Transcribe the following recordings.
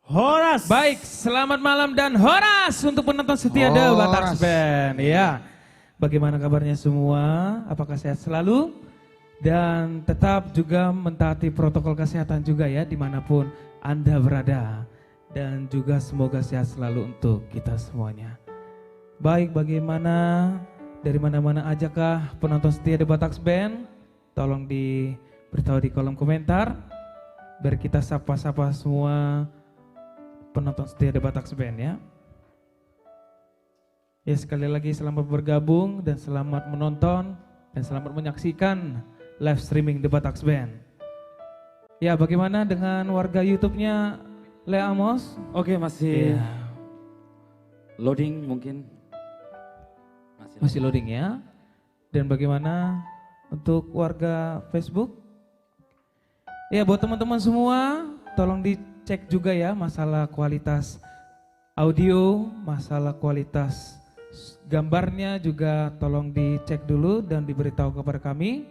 Horas. Baik, selamat malam dan horas untuk penonton setia The Batax Band. Ya, bagaimana kabarnya semua? Apakah sehat selalu? Dan tetap juga mentaati protokol kesehatan juga ya dimanapun Anda berada. Dan juga semoga sehat selalu untuk kita semuanya. Baik, bagaimana dari mana-mana ajakah penonton setia The Batax Band? Tolong diberitahu di kolom komentar. Biar kita sapa-sapa semua penonton setia The Batax Band ya. Ya, sekali lagi selamat bergabung dan selamat menonton dan selamat menyaksikan live streaming The Batax Band. Ya, bagaimana dengan warga YouTube-nya Le Amos? Oke, masih Ya, loading mungkin. masih loading ya. Dan bagaimana untuk warga Facebook? Ya, buat teman-teman semua tolong dicek juga ya masalah kualitas audio, masalah kualitas gambarnya juga tolong dicek dulu dan diberitahu kepada kami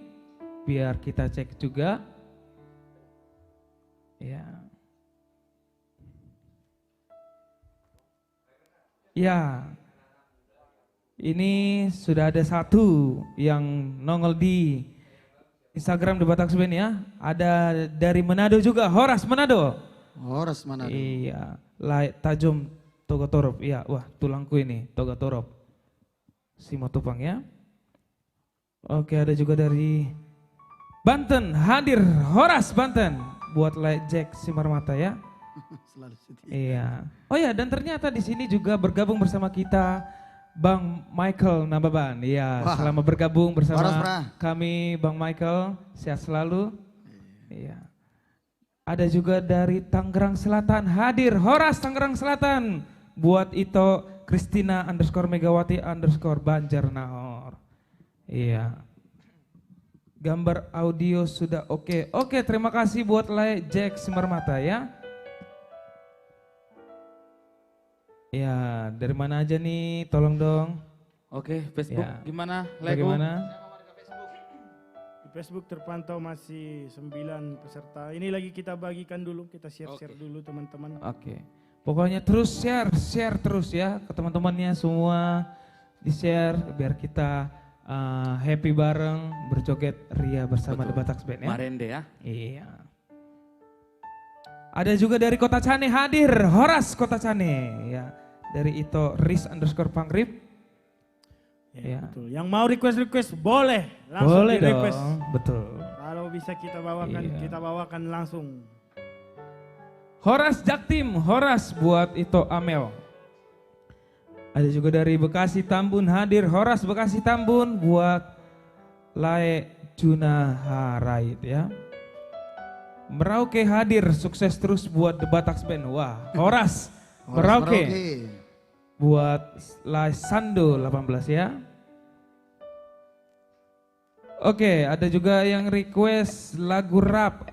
biar kita cek juga. Ya. Ya. Ini sudah ada satu yang nongol di Instagram The Batax Band ya. Ada dari Manado juga, Horas Manado. Horas Manado. Iya, Tajum Togotorop. Iya, wah tulangku ini Togotorop. Simatupang ya. Oke, ada juga dari Banten, hadir Horas Banten buat Jack Simarmata ya. Selalu setia. Iya. Oh ya, dan ternyata di sini juga bergabung bersama kita Bang Michael Nababan. Iya, Wah. selama bergabung bersama Horas, Bra. kami Bang Michael, sehat selalu. Iya. Ada juga dari Tangerang Selatan, hadir Horas Tangerang Selatan buat Ito Christina _Megawati _Banjarnahor. Iya. Gambar audio sudah oke. Oke, terima kasih buat Jack Simarmata ya. Ya, dari mana aja nih? Tolong dong. Oke, Facebook Ya. gimana? Lego? Bagaimana? Di Facebook terpantau masih 9 peserta. Ini lagi kita bagikan dulu, kita share-share dulu teman-teman. Oke. Pokoknya terus share terus ya ke teman-temannya semua. Di-share biar kita happy bareng berjoget ria bersama Betul. The Batax Band ya. Marende ya. Iya. Ada juga dari Kota Cane hadir, Horas Kota Cane ya. Dari Ito Riz _Pangrip. Ya, Ya. betul. Yang mau request boleh langsung Boleh di request. dong, betul. Kalau bisa kita bawakan, Iya. kita bawakan langsung. Horas Jaktim, Horas buat Ito Amel. Ada juga dari Bekasi Tambun hadir, Horas Bekasi Tambun buat Lae Juna Harait ya. Merauke hadir, sukses terus buat The Batax Band. Wah, Horas Merauke buat Lae Sando 18 ya. Oke, ada juga yang request lagu rap.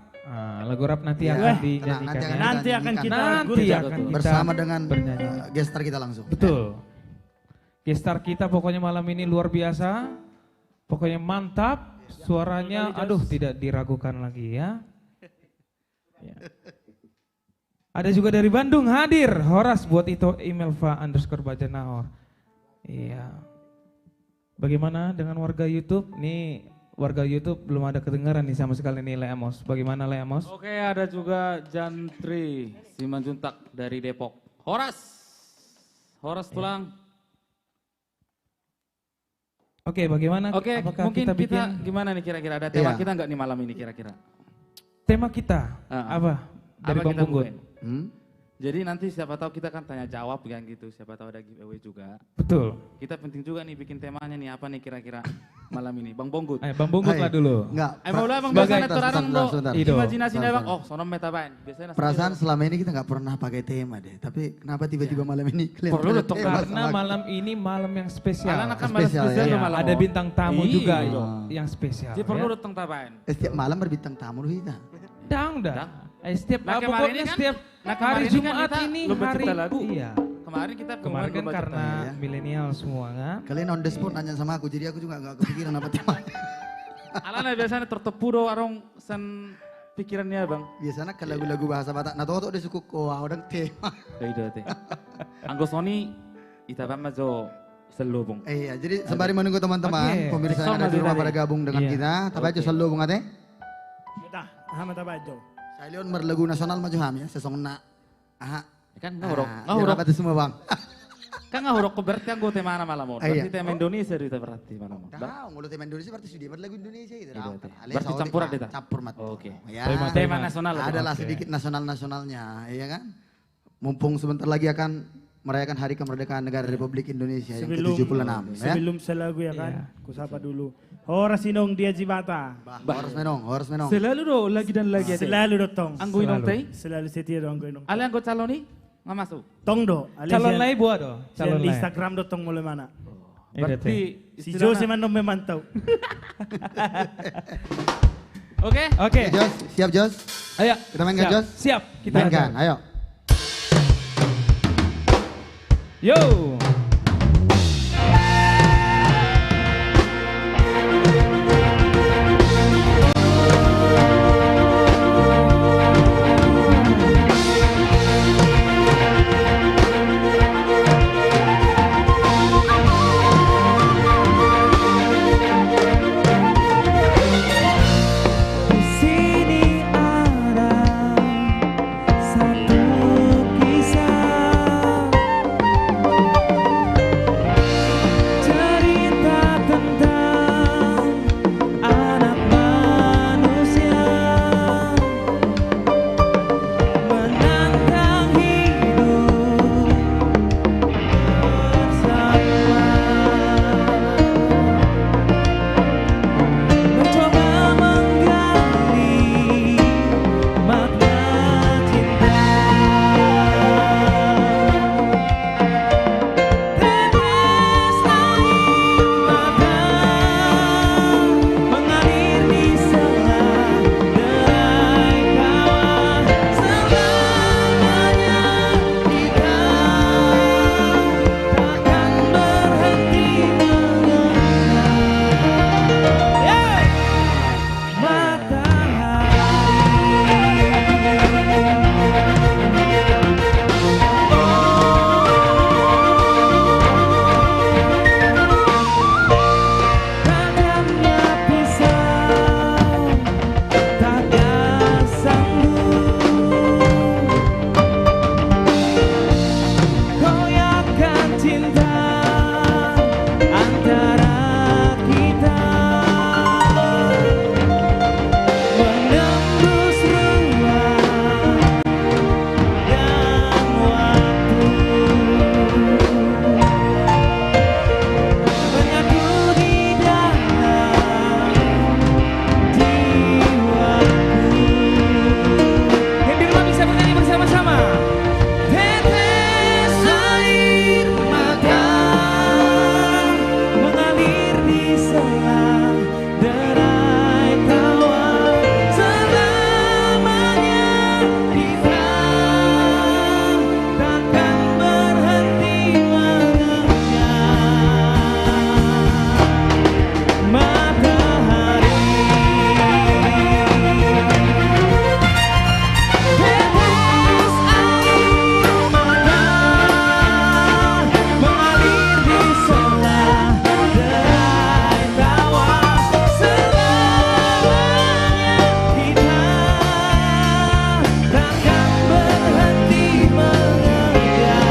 Lagu rap nanti Ya, akan dinyanyikan ya. Nanti akan kita Nanti gurja. akan kita Bersama dengan bernyanyi. gestar kita langsung. Betul. Gestar kita pokoknya malam ini luar biasa. Pokoknya mantap. Suaranya aduh tidak diragukan lagi ya. Ya. Ada juga dari Bandung hadir, Horas buat Ito Imelva _Bajanahor. Iya. Bagaimana dengan warga YouTube? Nih warga YouTube belum ada kedengaran nih sama sekali nih Le Amos. Bagaimana Le Amos? Oke, ada juga Jantri Simanjuntak dari Depok. Horas. Horas tulang. Oke, bagaimana? Oke, Apakah mungkin kita kita bikin gimana nih kira-kira? Ada tema Iya. kita nggak nih malam ini kira-kira? tema kita? Apa? Dari Apa Bang kita Bunggun. buat? Hmm? Jadi nanti siapa tahu kita kan tanya jawab kan gitu, siapa tahu ada giveaway juga. Betul. Kita penting juga nih bikin temanya nih apa nih kira-kira malam ini. Bang Bonggut. Ayo Bang Bunggun lah dulu. Enggak. Mau lah Bang Sebagai- biasanya orang lo Ido. imajinasi Sebentar, Bang. sebentar. Oh, sono meta Bang. Biasanya Perasaan selama ini kita nggak pernah pakai tema deh. Tapi kenapa tiba-tiba malam ini kelihatan Perlu ada dong, tema Karena sama- malam ini malam yang spesial. Karena kan malam Spesial, spesial ya. tuh Ya, malam. ada bintang tamu juga Iya. yang spesial. Jadi perlu ya. datang Bang. Setiap malam berbintang tamu kita. Dang. Setiap Nah, kemarin pokoknya ini kan- setiap nah, hari kemarin ini kan Jumat kita ini lomba hari cipta lagu. iya. Kemarin kita Kemarin kan baca karena ya. milenial semua kan. Kalian on the spot nanya sama aku, jadi aku juga nggak kepikiran apa temanya. Alana biasanya tertepu do arong sen pikirannya bang. Biasanya ke lagu-lagu bahasa Batak. Nah tuh dia suku koa udang tema. Beda teh. Anggo Sony ita bama jo selubung. Iya, jadi sembari menunggu teman-teman, Oke. pemirsa yang ada di rumah pada gabung dengan Iya. kita. Tapi aja selalu bung ate. Kita, Ahmad Abajo. Saya lihat merlagu nasional maju ham ya, sesong na. Aha. Kan ngahurok, Biar ngahurok. dapat itu semua bang. Kan ngahurok ke berarti anggo tema mana malam. Ah, iya. Berarti tema Indonesia itu berarti malam. Tahu, ngulu tema Indonesia berarti sudah berlagu Indonesia itu. Iya, tahu. teh. Alias Berarti saotik, campuran Pak. deh, tak? Campur mat. Oke. Ya. Tema nasional. Adalah Oke. sedikit nasional-nasionalnya, iya kan? Mumpung sebentar lagi akan merayakan Hari Kemerdekaan Negara Republik Indonesia yang ke-76 ya. Sebelum selagu ya kan, Iya. kusapa dulu. Horas Inong Dia Jibata. Harus menong. Selalu do lagi dan lagi aja. Selalu dotong. Anggo inong teh. Selalu setia dong anggo Inong. Ale anggo caloni nggak masuk. Tong do. Calon lain buat do. Calon Calon lain. Instagram dotong mulai mana? Berarti Si Jose man memantau. Oke. Oke. Jos, siap Jos? Ayo. Kita mainkan, Siap. Jos? Siap. Kita Mainkan, ayo. Yo. Di sini ada satu kisah, cerita tentang anak manusia menantang hidup bersama. Mencoba menggali makna cinta. Tetes air mata mengalir di sela derai kawan. Selamanya kita takkan berhenti tajamnya pisau tak sanggup goyahkan cinta antara kita, menembus ruang dan waktu, menyatu di dalam jiwaku. Yang di rumah bisa bernyanyi bersama-sama. Tetes air mata mengalir di sela derai tawa. Selamanya kita takkan berhenti mengejar matahari. Tetes air mata mengalir di sela derai tawa. Selamanya kita takkan berhenti mengejar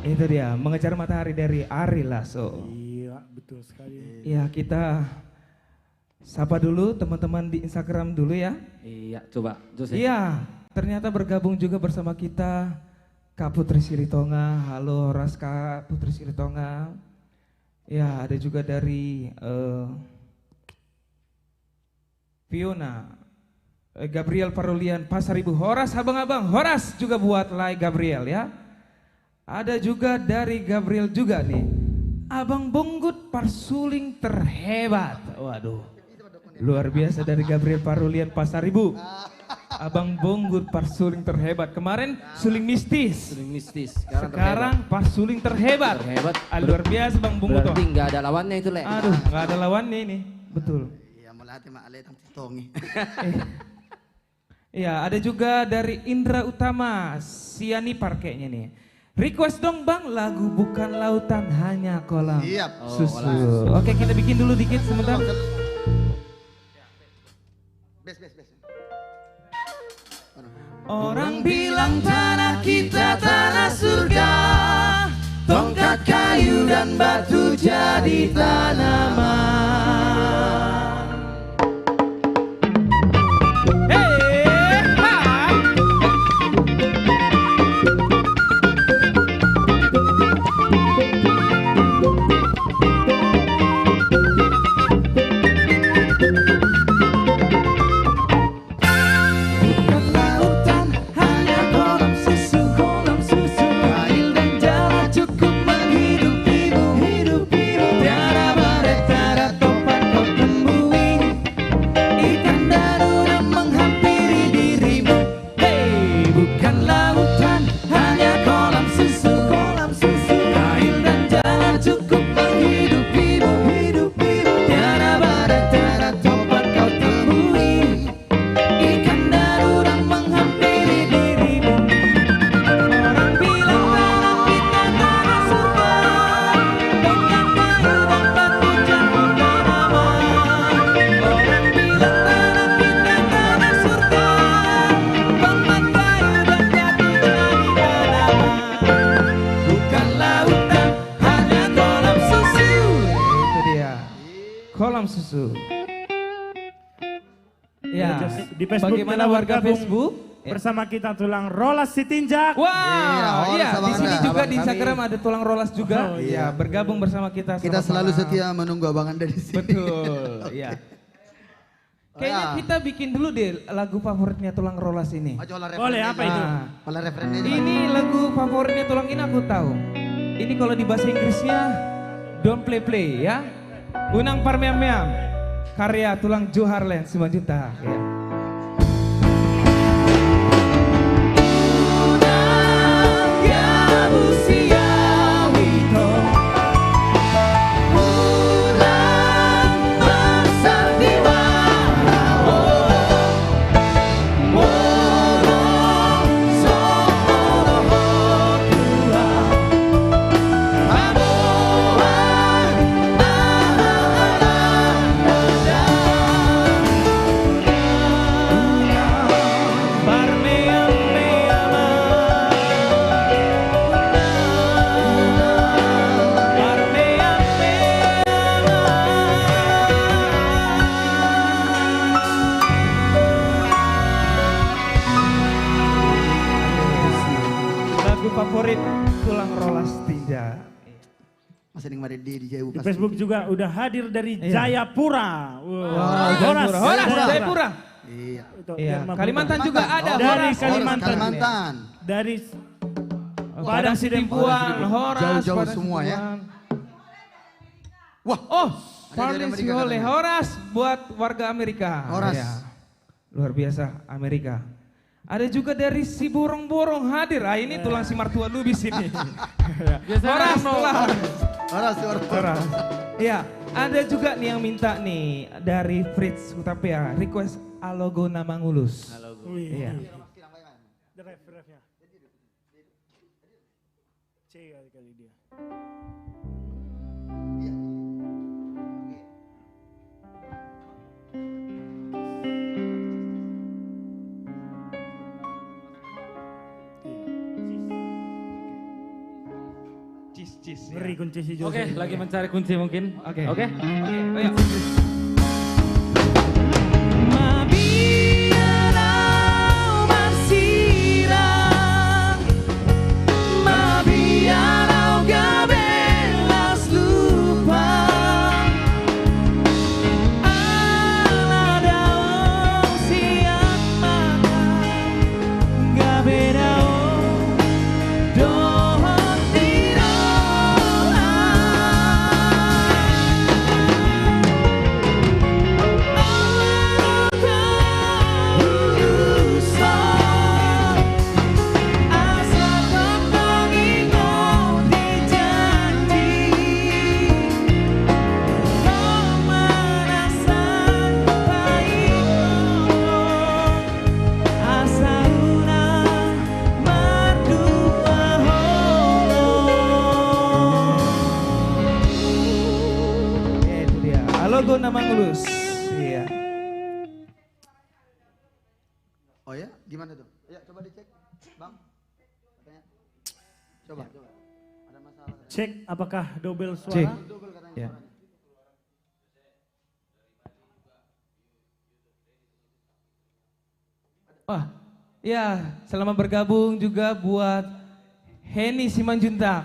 Itu dia, mengejar matahari dari Ari Lasso. Iya, betul sekali. Ya, kita sapa dulu teman-teman di Instagram dulu ya. Iya, coba Jose. Iya, ternyata bergabung juga bersama kita Kak Putri Silitonga. Halo Ras Kak Putri Silitonga. Ya, ada juga dari Fiona, Gabriel Parulian Pasaribu, Horas abang-abang, Horas juga buat like Gabriel ya. Ada juga dari Gabriel juga nih, Abang Bonggut Parsuling terhebat. Waduh, luar biasa dari Gabriel Parulian Pasaribu. Abang Bonggut Parsuling terhebat. Kemarin suling mistis. Suling mistis. Sekarang Parsuling terhebat. Terhebat. Luar biasa Bang Bonggut. Berarti nggak ada lawannya itu, Le. Aduh, nggak ada lawannya ini. Betul. Iya, melatih mak ale tang tongi. Iya, ada juga dari Indra Utama, Siani Parkenya nih. Request dong Bang, lagu Bukan Lautan Hanya Kolam Siap. Susu. Oke, kita bikin dulu dikit sebentar. Bes. Orang bilang tanah kita tanah surga, tongkat kayu dan batu jadi tanaman. Hey, ha. Kolam susu. Ya, Di Facebook bagaimana telah warga bergabung Facebook? bersama kita tulang Rolas Sitinjak. Wow, Horas iya, di abang sini Anda. juga Abang di Instagram kami. ada tulang rolas juga. Oh, Iya, bergabung bersama kita. Kita Selamat selalu malam. setia menunggu abang Anda di sini. Betul, iya. Kayaknya ya. kita bikin dulu deh lagu favoritnya tulang rolas ini. Boleh, apa itu? Ah, Olah referennya. ini lagu favoritnya tulang ini aku tahu. Ini kalau di bahasa Inggrisnya Don't Play Play ya. Unang Parmeam karya tulang Joharlen Simanjuntak ya. Favorit tulang rolas tinja. Masih ning mari di jauh. Di Facebook juga udah hadir dari Iya. Jayapura. Horas Jayapura. Iya. Itu Iya, yang mampu. Kalimantan juga ada Dari Horas. Kalimantan. Kalimantan. Dari Padang Sidempuan, Horas, Jauh-jauh Padang semua ya. Sidempuan. Wah, Oh, Ada dari Paling Amerika oleh katanya. Horas buat warga Amerika. Horas. Iya. Luar biasa Amerika. Ada juga dari si borong-borong hadir. Ah, ini tulang si Martua Lubis ini. Horas tulang. Horas. Iya, ada juga nih yang minta nih dari Fritz Utapia request Alogo Nama Ngulus. Wih. Iya. Ref-refnya. C kali dia. Cis. Ngeri kunci si Jose. Oke, lagi mencari kunci mungkin. Oke. Oke. Oh, iya. Mabiarau gabelas lupa tulus. Iya. Oh ya, gimana tuh? Ya coba dicek, Bang. Katanya. Coba. Ada masalah. Cek apakah double Cek. suara? Double katanya Ya. suaranya. Wah, ya selamat bergabung juga buat Heni Simanjuntak.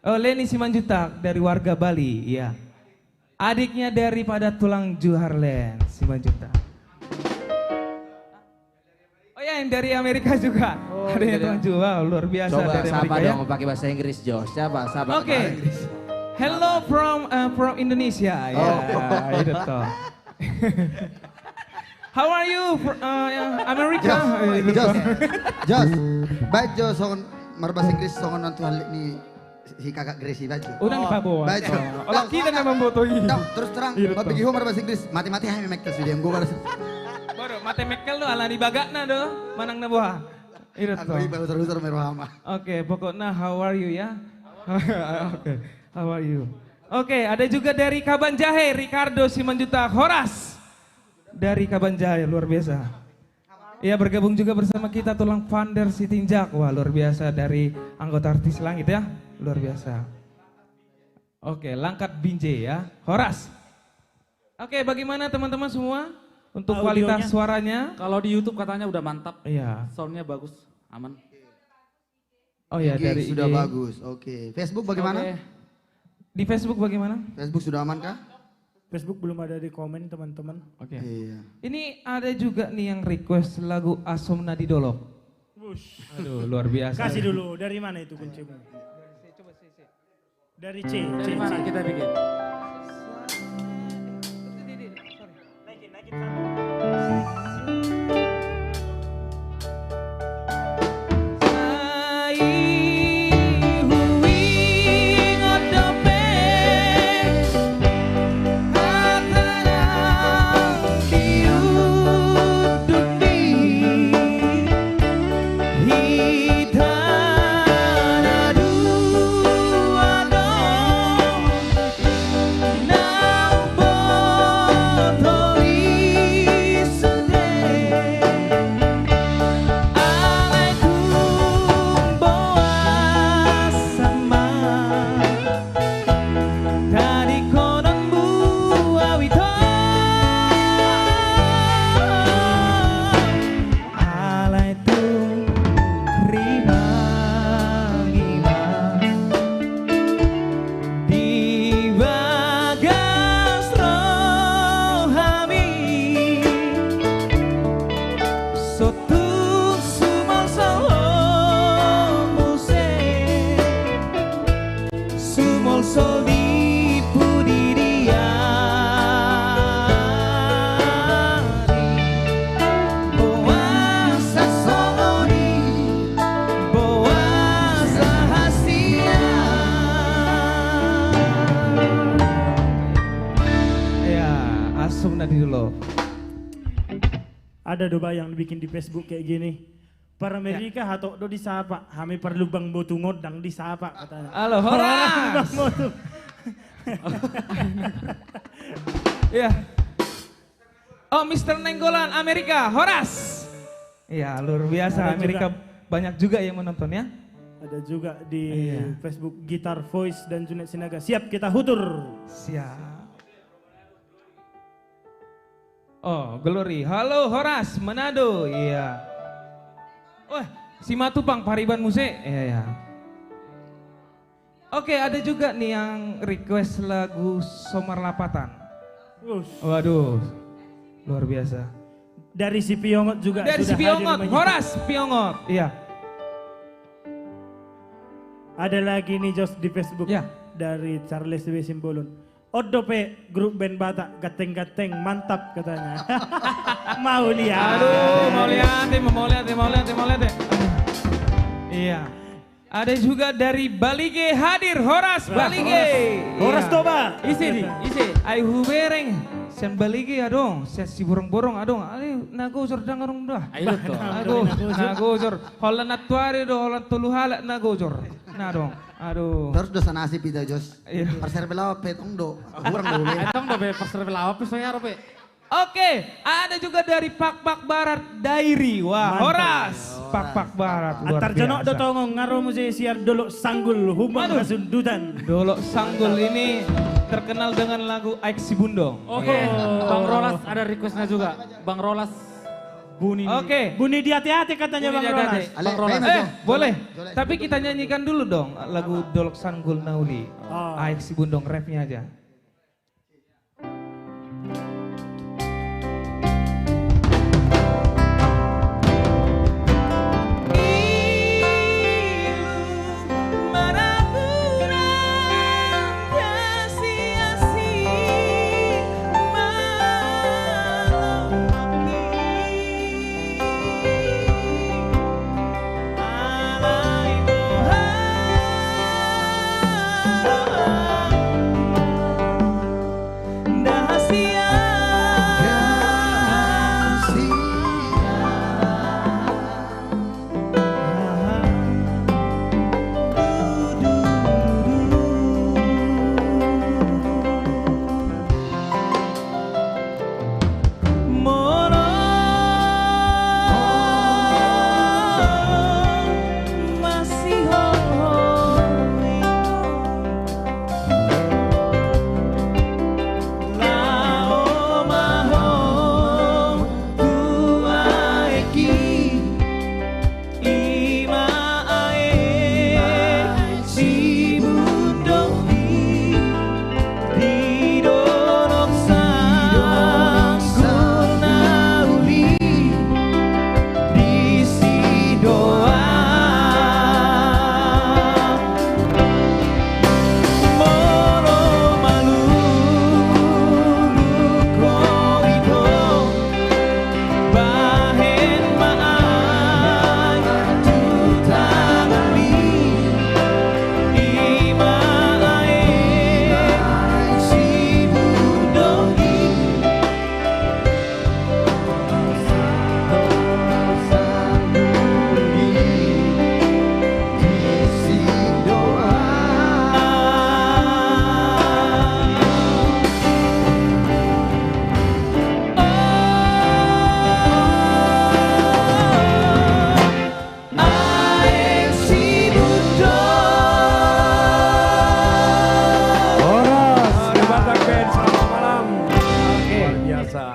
Oh, Leni Simanjuntak dari warga Bali, ya. Adiknya daripada tulang Juharlen Simanjuntak. Oh ya, yang dari Amerika juga. Ada yang tulang Juha, luar biasa Coba dari siapa Amerika ya. dong pakai bahasa Inggris, Jos? Siapa Oke. Hello from Indonesia. Ya, itu toh. How are you, America? Jos, baik Jos, songon marbas Inggris songon nanti hal ini si kakak Gracie baju. Udah nih Pak Boa. Baik Jo. Oh, kita yang membotoi. Terus terang, Iya, bapak giho marbas Inggris, mati-mati hai memek terus dia gue baru. Baru mate mekel tuh ala di bagakna do, manang na buah. Itu Aku toh. iba usar-usar merwama. Oke, pokoknya how are you ya? Oke, how are you? Oke, ada juga dari Kabanjahe, Ricardo Simanjuntak Horas. Dari Kabanjahe, luar biasa. Ya, bergabung juga bersama kita tulang Vander Sitinjak. Wah, luar biasa dari anggota Artis Langit ya. Luar biasa. Oke, Langkat Binjai ya. Horas. Oke, bagaimana teman-teman semua? Untuk kualitas Audionya. suaranya? Kalau di YouTube katanya udah mantap. Iya. Soundnya bagus, aman. Oh ya, Oke, dari sudah IG. bagus. Oke, Facebook bagaimana? Oke. Di Facebook bagaimana? Facebook sudah aman kah? Facebook belum ada di komen teman-teman. Oke. Iya. Ini ada juga nih yang request lagu Asomna di Dolok. Wush. Aduh, luar biasa. Kasih dulu, dari mana itu kuncimu? Dari C. Dari mana kita bikin? Naikin satu. Ada doba yang dibikin di Facebook kayak gini. Para Amerika atau do disapa, kami perlu bang botu ngodang disapa katanya. Halo, Horas. Bang botu. Ya. Oh, Mr. Nenggolan Amerika, Horas. Iya, luar biasa. Ada Amerika banyak juga yang menonton ya. Ada juga di Facebook Gitar Voice dan Junet Sinaga. Siap kita hutur. Siap. Oh, Glory. Halo, Horas, Manado. Iya. Wah, si Matupang, Pariban Muse. Iya, ya. Oke, ada juga nih yang request lagu Somar Lapatan. Wush. Waduh, luar biasa. Dari si Piongot juga Dari si sudah Piongot, hadir Horas Piongot. Iya. Ada lagi nih Jos di Facebook Ya. dari Charles W. Simbolon. Odope grup band Batak gateng-gateng mantap katanya. Mau lihat. Aduh, mau lihat. Iya. Ada juga dari Balige hadir, Horas Balige. Horas Iya. Toba. Isi. Ai hubereng. Sen Balige adong, sen si borong-borong adong. Ali nagojor dangarong dah. Ayo tuh. Nagojor. Holan atuari do, holan tuluhala nagojor. Nah dong, aduh. Terus dosa nasi pita Jos. Iya. Perser belawa petong do. Kurang do. Etong do be pasar belawa pe soya pe. Oke, ada juga dari Pak Barat Dairi. Wah, Mantap. Horas. Pak Barat luar Antar jonok do biasa. tongong ngaro musik siar dolok sanggul humang Waduh. kasundutan. Dolok Sanggul ini terkenal dengan lagu Aik Si Bundong. Oke, Bang Rolas ada requestnya juga. Bang Rolas bunyi. Oke. Bunyi di hati-hati katanya Bunyi Bang di hati-hati. Rolas. Bang Rolas. Boleh. Tapi kita nyanyikan dulu dong lagu Dolok Sanggul Nauli. Oh. Aik Si Bundong, rapnya aja.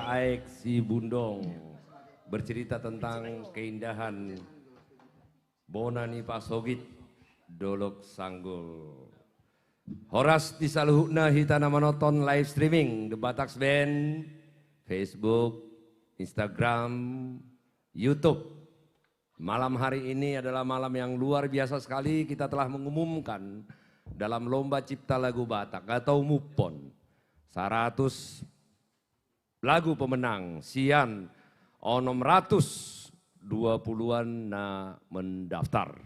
Aik Si Bundong bercerita tentang keindahan Bonani Pasogit Dolok Sanggul. Horas disaluhna hitana menonton live streaming The Bataks Band, Facebook, Instagram, YouTube. Malam hari ini adalah malam yang luar biasa sekali. Kita telah mengumumkan dalam lomba cipta lagu Batak atau MUPON 100 lagu pemenang sian onom 120-an na mendaftar.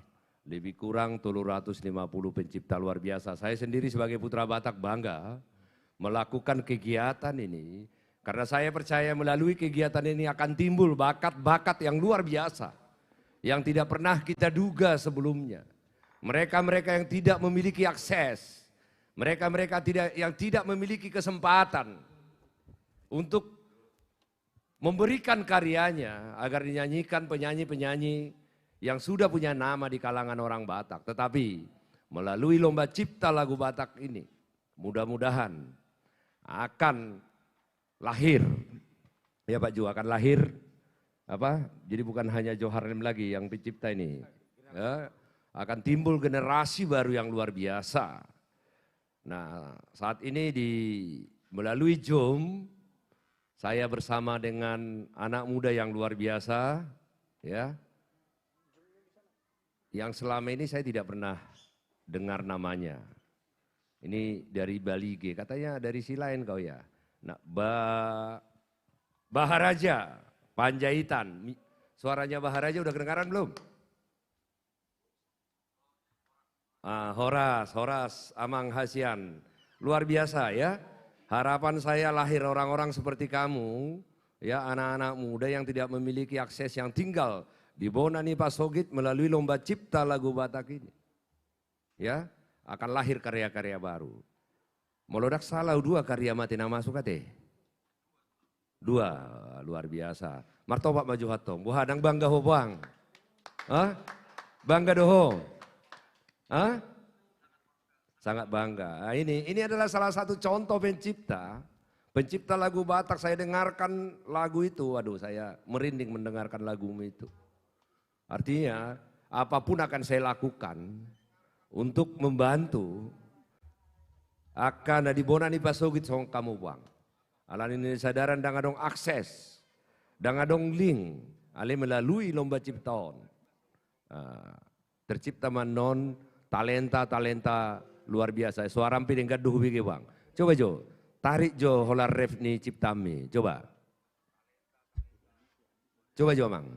Lebih kurang 350 pencipta luar biasa. Saya sendiri sebagai putra Batak bangga melakukan kegiatan ini. Karena saya percaya melalui kegiatan ini akan timbul bakat-bakat yang luar biasa. Yang tidak pernah kita duga sebelumnya. Mereka-mereka yang tidak memiliki akses. Mereka-mereka yang tidak memiliki kesempatan untuk memberikan karyanya agar dinyanyikan penyanyi-penyanyi yang sudah punya nama di kalangan orang Batak. Tetapi melalui lomba cipta lagu Batak ini mudah-mudahan akan lahir, ya Pak Ju, akan lahir apa? Jadi bukan hanya Johar Lim lagi yang pencipta ini, ya, akan timbul generasi baru yang luar biasa. Nah, saat ini melalui Zoom saya bersama dengan anak muda yang luar biasa, ya, yang selama ini saya tidak pernah dengar namanya. Ini dari Bali G, katanya dari si lain kau ya. Nah, Baharaja Panjaitan, suaranya Baharaja udah kedengaran belum? Horas Amang Hasian, luar biasa ya. Harapan saya lahir orang-orang seperti kamu, ya, anak-anak muda yang tidak memiliki akses, yang tinggal di Bonani Pasogit melalui lomba cipta lagu Batak ini. ya akan lahir karya-karya baru. Melodak salah dua karya mati nama masuk ate. Dua, luar biasa. Martobat maju hatong, buhadang bangga ho bang. Hah? Bangga doho. Hah? Sangat bangga. Nah, ini adalah salah satu contoh pencipta lagu Batak. Saya dengarkan lagu itu, waduh saya merinding mendengarkan lagumu itu. Artinya apapun akan saya lakukan untuk membantu akan dibonani pasogit song kamu bang. Alan ini sadaran dangadong akses, dangadong link, ale melalui lomba ciptaon. Tercipta manon talenta luar biasa. Suara piring gaduh bigi bang. Coba Jo, tarik Jo holar ref ni ciptami. Coba. Coba Jo mang.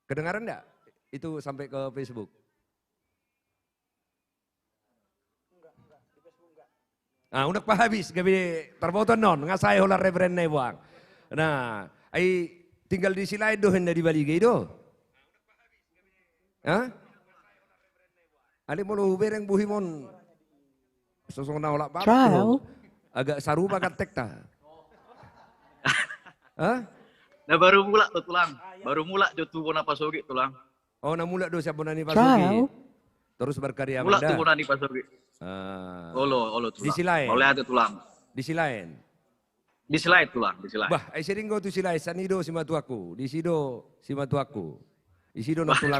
Kedengaran enggak? Itu sampai ke Facebook. Ah, udah pa habis, gabi terboton non, ngasai holar referen nih bang. Nah, ai tinggal di silai dohen dari Bali do. Hah? Ali mulu bereng buhimon. Sosok na olak bang. Agak sarupa katek ta. Hah? Nah baru mulak tuh tulang, baru mulak jotu bona pasogi tulang. Oh, na mulak do siapa nani pasogi. Terus berkarya mulak Manda. tuh bona ni pasogi. Olo tulang. Di silain. Oleh ada tulang. Di silain. Di silain tulang, di silain. Bah, ai sering go tu silai sanido si matuaku, di sido si matuaku. Di sido no tulang.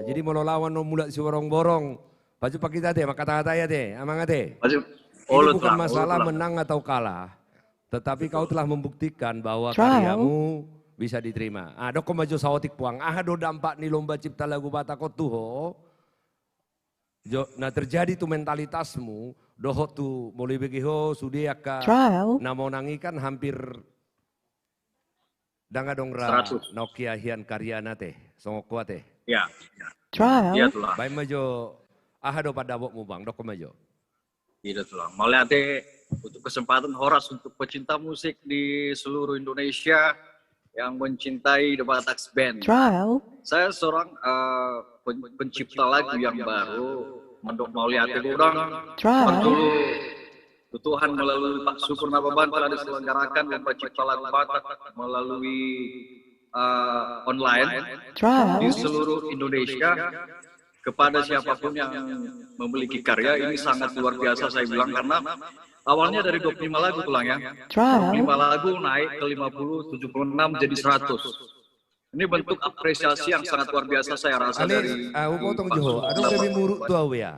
Jadi mau lawan no mulak si borong-borong. Baju pak kita teh, kata-kata ya teh, amang teh. Ini bukan masalah menang atau kalah, tetapi kau telah membuktikan bahwa karyamu bisa diterima. Dok maju sawotik puang. Do dampak nih lomba cipta lagu Batak tuh. Nah terjadi tuh mentalitasmu, doho tuh mulai begitu sudah ka namo nangikan hampir dangadongra Nokia hian karyana teh, songok teh. Ya. Iya tulang. Baik maju, do pada bokmu bang, dok maju. Iya tulang. Mulai ada untuk kesempatan Horas untuk pecinta musik di seluruh Indonesia yang mencintai The Batak Band. Saya seorang pencipta lagu yang baru. Untuk mau lihat itu orang, dulu Tuhan melalui Pak Syukur Nababan telah diselenggarakan lomba cipta lagu Batak melalui online di seluruh Indonesia kepada siapapun yang memiliki karya. Ini sangat luar biasa saya bilang karena awalnya dari 25 lagu tulang ya, 25 lagu naik ke 50, 76 jadi 100. Ini bentuk apresiasi yang sangat luar biasa saya rasa dari potong Joho, kami muruk tuh ya.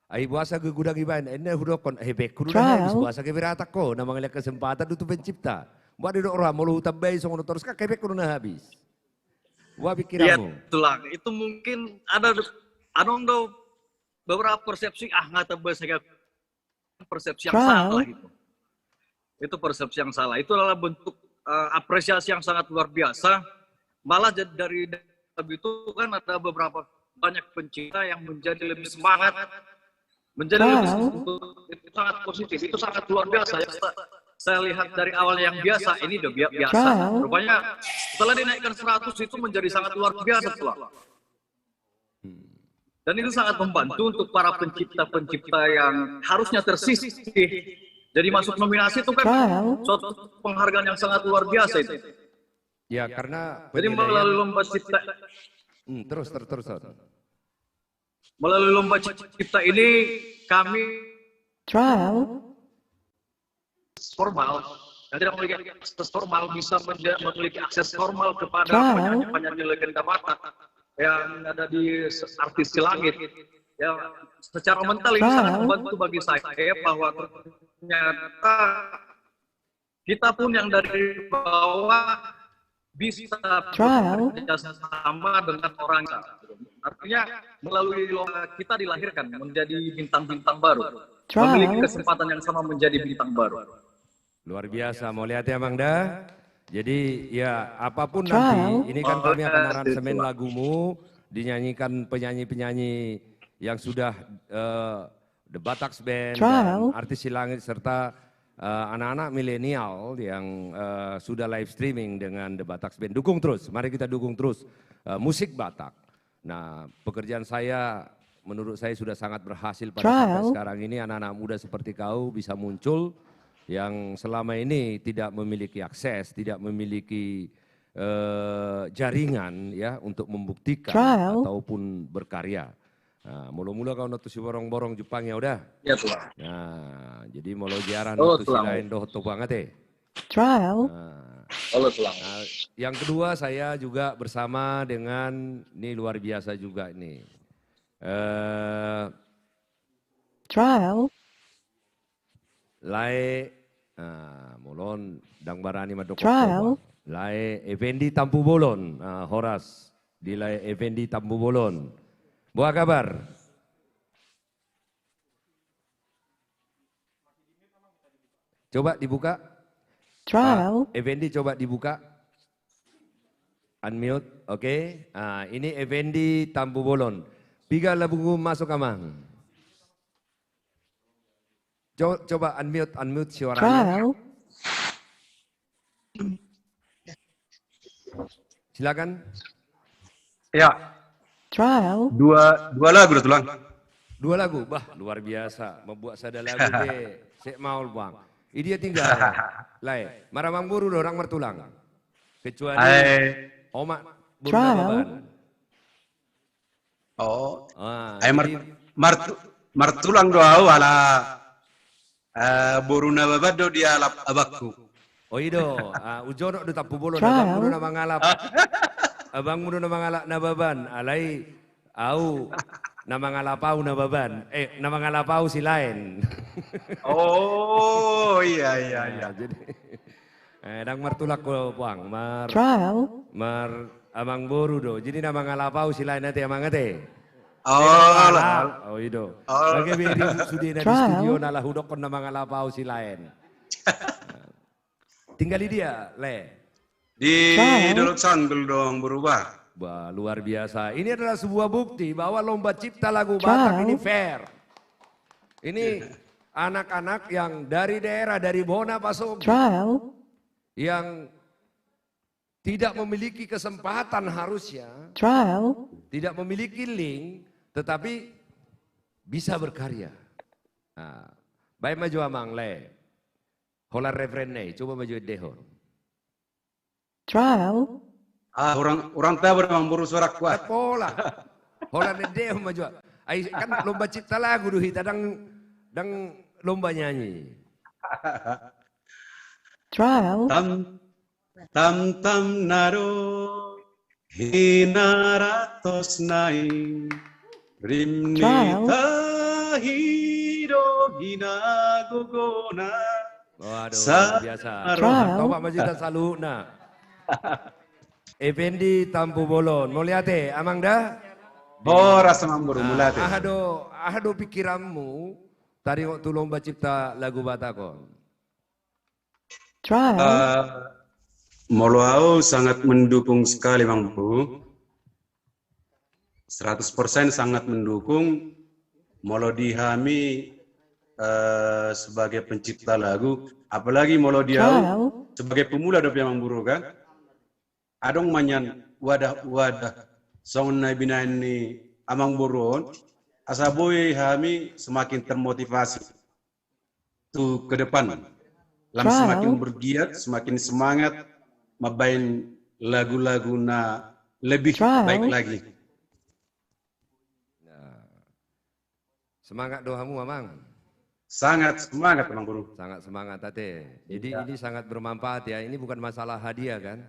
Ai buasa ke gudang iban, ini udah kon hebek kudu habis buasa ke biratak ko, nama ngeliat kesempatan itu pencipta. Buat di orang mau hutan bayi song terus kak hebek kudu habis. Wah pikiranmu. Iya tulang, itu mungkin ada beberapa persepsi nggak tebas saya persepsi yang salah gitu. Itu persepsi yang salah. Itu adalah bentuk apresiasi yang sangat luar biasa. Malah dari itu kan ada banyak pencipta yang menjadi lebih semangat, menjadi lebih itu sangat positif, itu sangat luar biasa. Saya lihat dari awal yang biasa, ini udah biasa. Rupanya setelah dinaikkan 100 itu menjadi sangat luar biasa tulang. Dan itu sangat membantu untuk para pencipta-pencipta yang harusnya tersisih. Jadi masuk nominasi itu kan suatu penghargaan yang sangat luar biasa itu. Ya karena jadi melalui lomba cipta terus. Melalui lomba cipta ini kami formal yang tidak memiliki akses formal bisa memiliki akses formal kepada penyanyi legenda Batak yang ada di artis Silangit. Ya secara mental ini sangat membantu bagi saya bahwa ternyata kita pun yang dari bawah bisa bekerja sama dengan orang. Artinya melalui lomba kita dilahirkan menjadi bintang-bintang baru. Memiliki kesempatan yang sama menjadi bintang baru. Luar biasa, mau lihat ya Bang Da. Jadi ya apapun nanti, ini kan kami akan aransemen lagumu, dinyanyikan penyanyi-penyanyi yang sudah The Batak Band, dan artis Silangit serta anak-anak milenial yang sudah live streaming dengan The Batak Band. Dukung terus, mari kita dukung terus musik Batak. Nah, pekerjaan saya menurut saya sudah sangat berhasil pada sampai sekarang ini. Anak-anak muda seperti kau bisa muncul yang selama ini tidak memiliki akses, tidak memiliki jaringan ya untuk membuktikan ataupun berkarya. Nah, mula-mula kau nutu si borong-borong Jepang ya udah. Ya Tuhan. Nah, jadi mau jarang nutu si lain doh to banget Nah, yang kedua saya juga bersama dengan ini luar biasa juga ini. Lae mulon dang barani madok Lae Effendi Tampu Bolon, Horas di Lae Effendi Tampu Bolon. Buah kabar? Coba dibuka. Effendi coba dibuka. Unmute, oke. Ini Effendi Tampu Bolon. Piga labu masuk amang. Coba unmute suaranya. Silakan. Ya. Dua lagu tulang. Dua lagu, bah luar biasa. Membuat sada lagu deh. Sek mau bang. Ini dia tinggal. Lai, maramang buru orang mertulang. Kecuali omak buru nababan. Oh, martulang doa wala buru nababan do dia lap abakku. Oh ido, ujono do Tampu Bolon abang mudo na mangalap. Abang mudo na mangalap nababan, alay au na mangalapau nababan. Na mangalapau si lain. Oh iya. Jadi dang martulak ko puang amang boru do. Jadi na mangalapau si lain nanti amang ate. Oh ido. Lagi beri sudi na di studio nalah hudok kon na mangalapau si lain. Tinggali dia, Le. Di Dolok Sanggul dong berubah. Wah, luar biasa. Ini adalah sebuah bukti bahwa lomba cipta lagu Batak ini fair. Ini anak-anak yang dari daerah, dari Bona Pasogi. Yang tidak memiliki kesempatan harusnya. Tidak memiliki link, tetapi bisa berkarya. Nah, baik maju amang, Le. Hola referennya, coba maju dehon. Orang tahu memang buru suara kuat. Pola. Hola dehon maju. Kan lomba cipta lagu duh kita dang lomba nyanyi. Tam naro hinaratos nai rimnita hiro hinagogona. Waduh, luar biasa. Coba maju dan saluna. Effendi Tampu Bolon. Mau lihat amang dah? Oh, rasa mamburu mulate. Ahado pikiranmu tadi waktu lomba cipta lagu Batakon. Moloau sangat mendukung sekali Bang Bu. 100% sangat mendukung. Molo dihami sebagai pencipta lagu, apalagi Molo Diau sebagai pemula do Mang Buru kan. Adong manyan wadah song na binani amang buron asaboy hami semakin termotivasi tuh ke depan. Semakin bergiat, semakin semangat mabain lagu-lagu na lebih baik lagi. Semangat doamu Mamang. Sangat semangat Bang Guru. Sangat semangat Tate. Jadi ini sangat bermanfaat ya. Ini bukan masalah hadiah kan?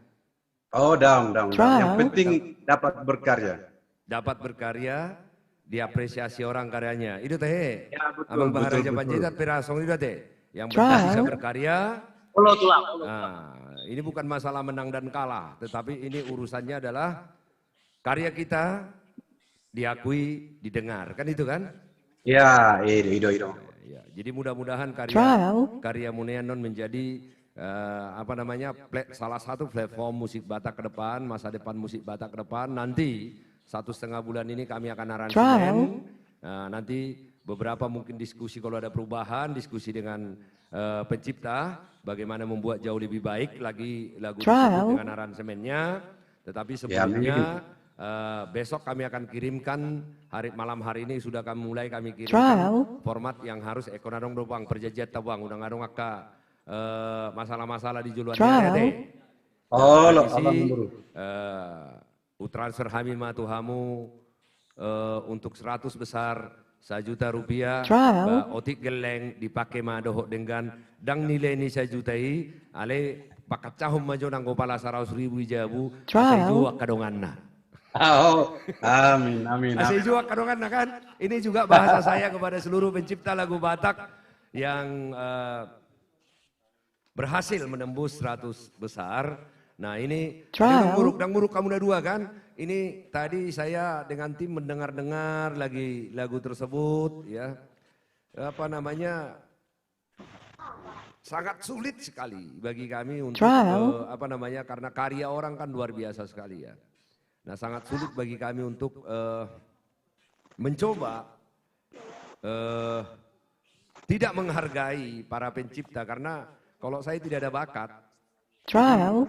Oh, down. Yang penting dapat berkarya. Dapat berkarya, diapresiasi orang karyanya. Itu teh. Ya, betul. Abang Baharaja Panjaitan pirasong itu teh. Yang penting bisa berkarya. Nah, ini bukan masalah menang dan kalah, tetapi ini urusannya adalah karya kita diakui, didengar. Kan itu kan? Ya, itu. Ya, jadi mudah-mudahan karya Muneanon menjadi salah satu platform musik Batak ke depan, masa depan musik Batak ke depan. Nanti 1,5 bulan ini kami akan aransemen. Nanti beberapa mungkin diskusi kalau ada perubahan, diskusi dengan pencipta, bagaimana membuat jauh lebih baik lagi lagu tersebut dengan aransemennya. Tetapi sebelumnya besok kami akan kirimkan, malam hari ini sudah kami kirimkan format yang harus ekonadong dobang perjanjian tabang undang-undang akka masalah-masalah di juluan deh. Oh, transfer hamima tuhamu untuk 100 besar 1 juta rupiah, otik geleng dipakai madohok dengan dang nilai ini 1 jutai, ale pakat cahum maju nang gopala 100.000 jabu, saya jual kadonganna. Oh, amin, amin. Saya jual kadonganna kan? Ini juga bahasa saya kepada seluruh pencipta lagu Batak yang berhasil menembus 100 besar. Nah ini dang muruk kamu udah 2 kan? Ini tadi saya dengan tim mendengar-dengar lagi lagu tersebut ya. Apa namanya? Sangat sulit sekali bagi kami untuk karena karya orang kan luar biasa sekali ya. Nah sangat sulit bagi kami untuk mencoba tidak menghargai para pencipta karena kalau saya tidak ada bakat,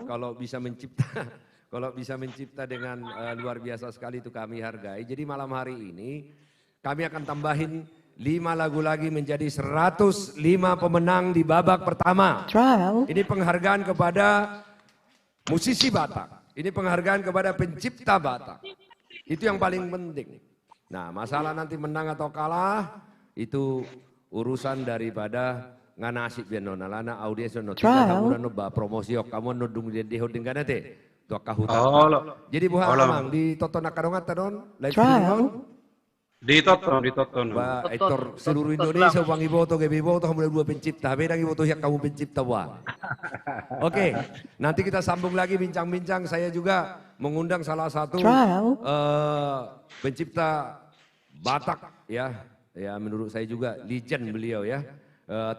kalau bisa mencipta dengan luar biasa sekali itu kami hargai. Jadi malam hari ini kami akan tambahin 5 lagu lagi menjadi 105 pemenang di babak pertama. Ini penghargaan kepada musisi Batak. Ini penghargaan kepada pencipta Batak. Itu yang paling penting. Nah masalah nanti menang atau kalah itu urusan daripada nganasib ya nona lana audiens no tidak kamu no ba promosi kamu no dung di hoding kan nanti tuh kahutan. Jadi buah amang di toton akadongat tadon live streaming di toton. Ba ektor seluruh Indonesia bang ibu to ge ibu to mulai 2 pencipta bedang ibu to yang kamu pencipta buah. Oke, nanti kita sambung lagi bincang-bincang. Saya juga mengundang salah satu pencipta Batak ya menurut saya juga legend beliau ya.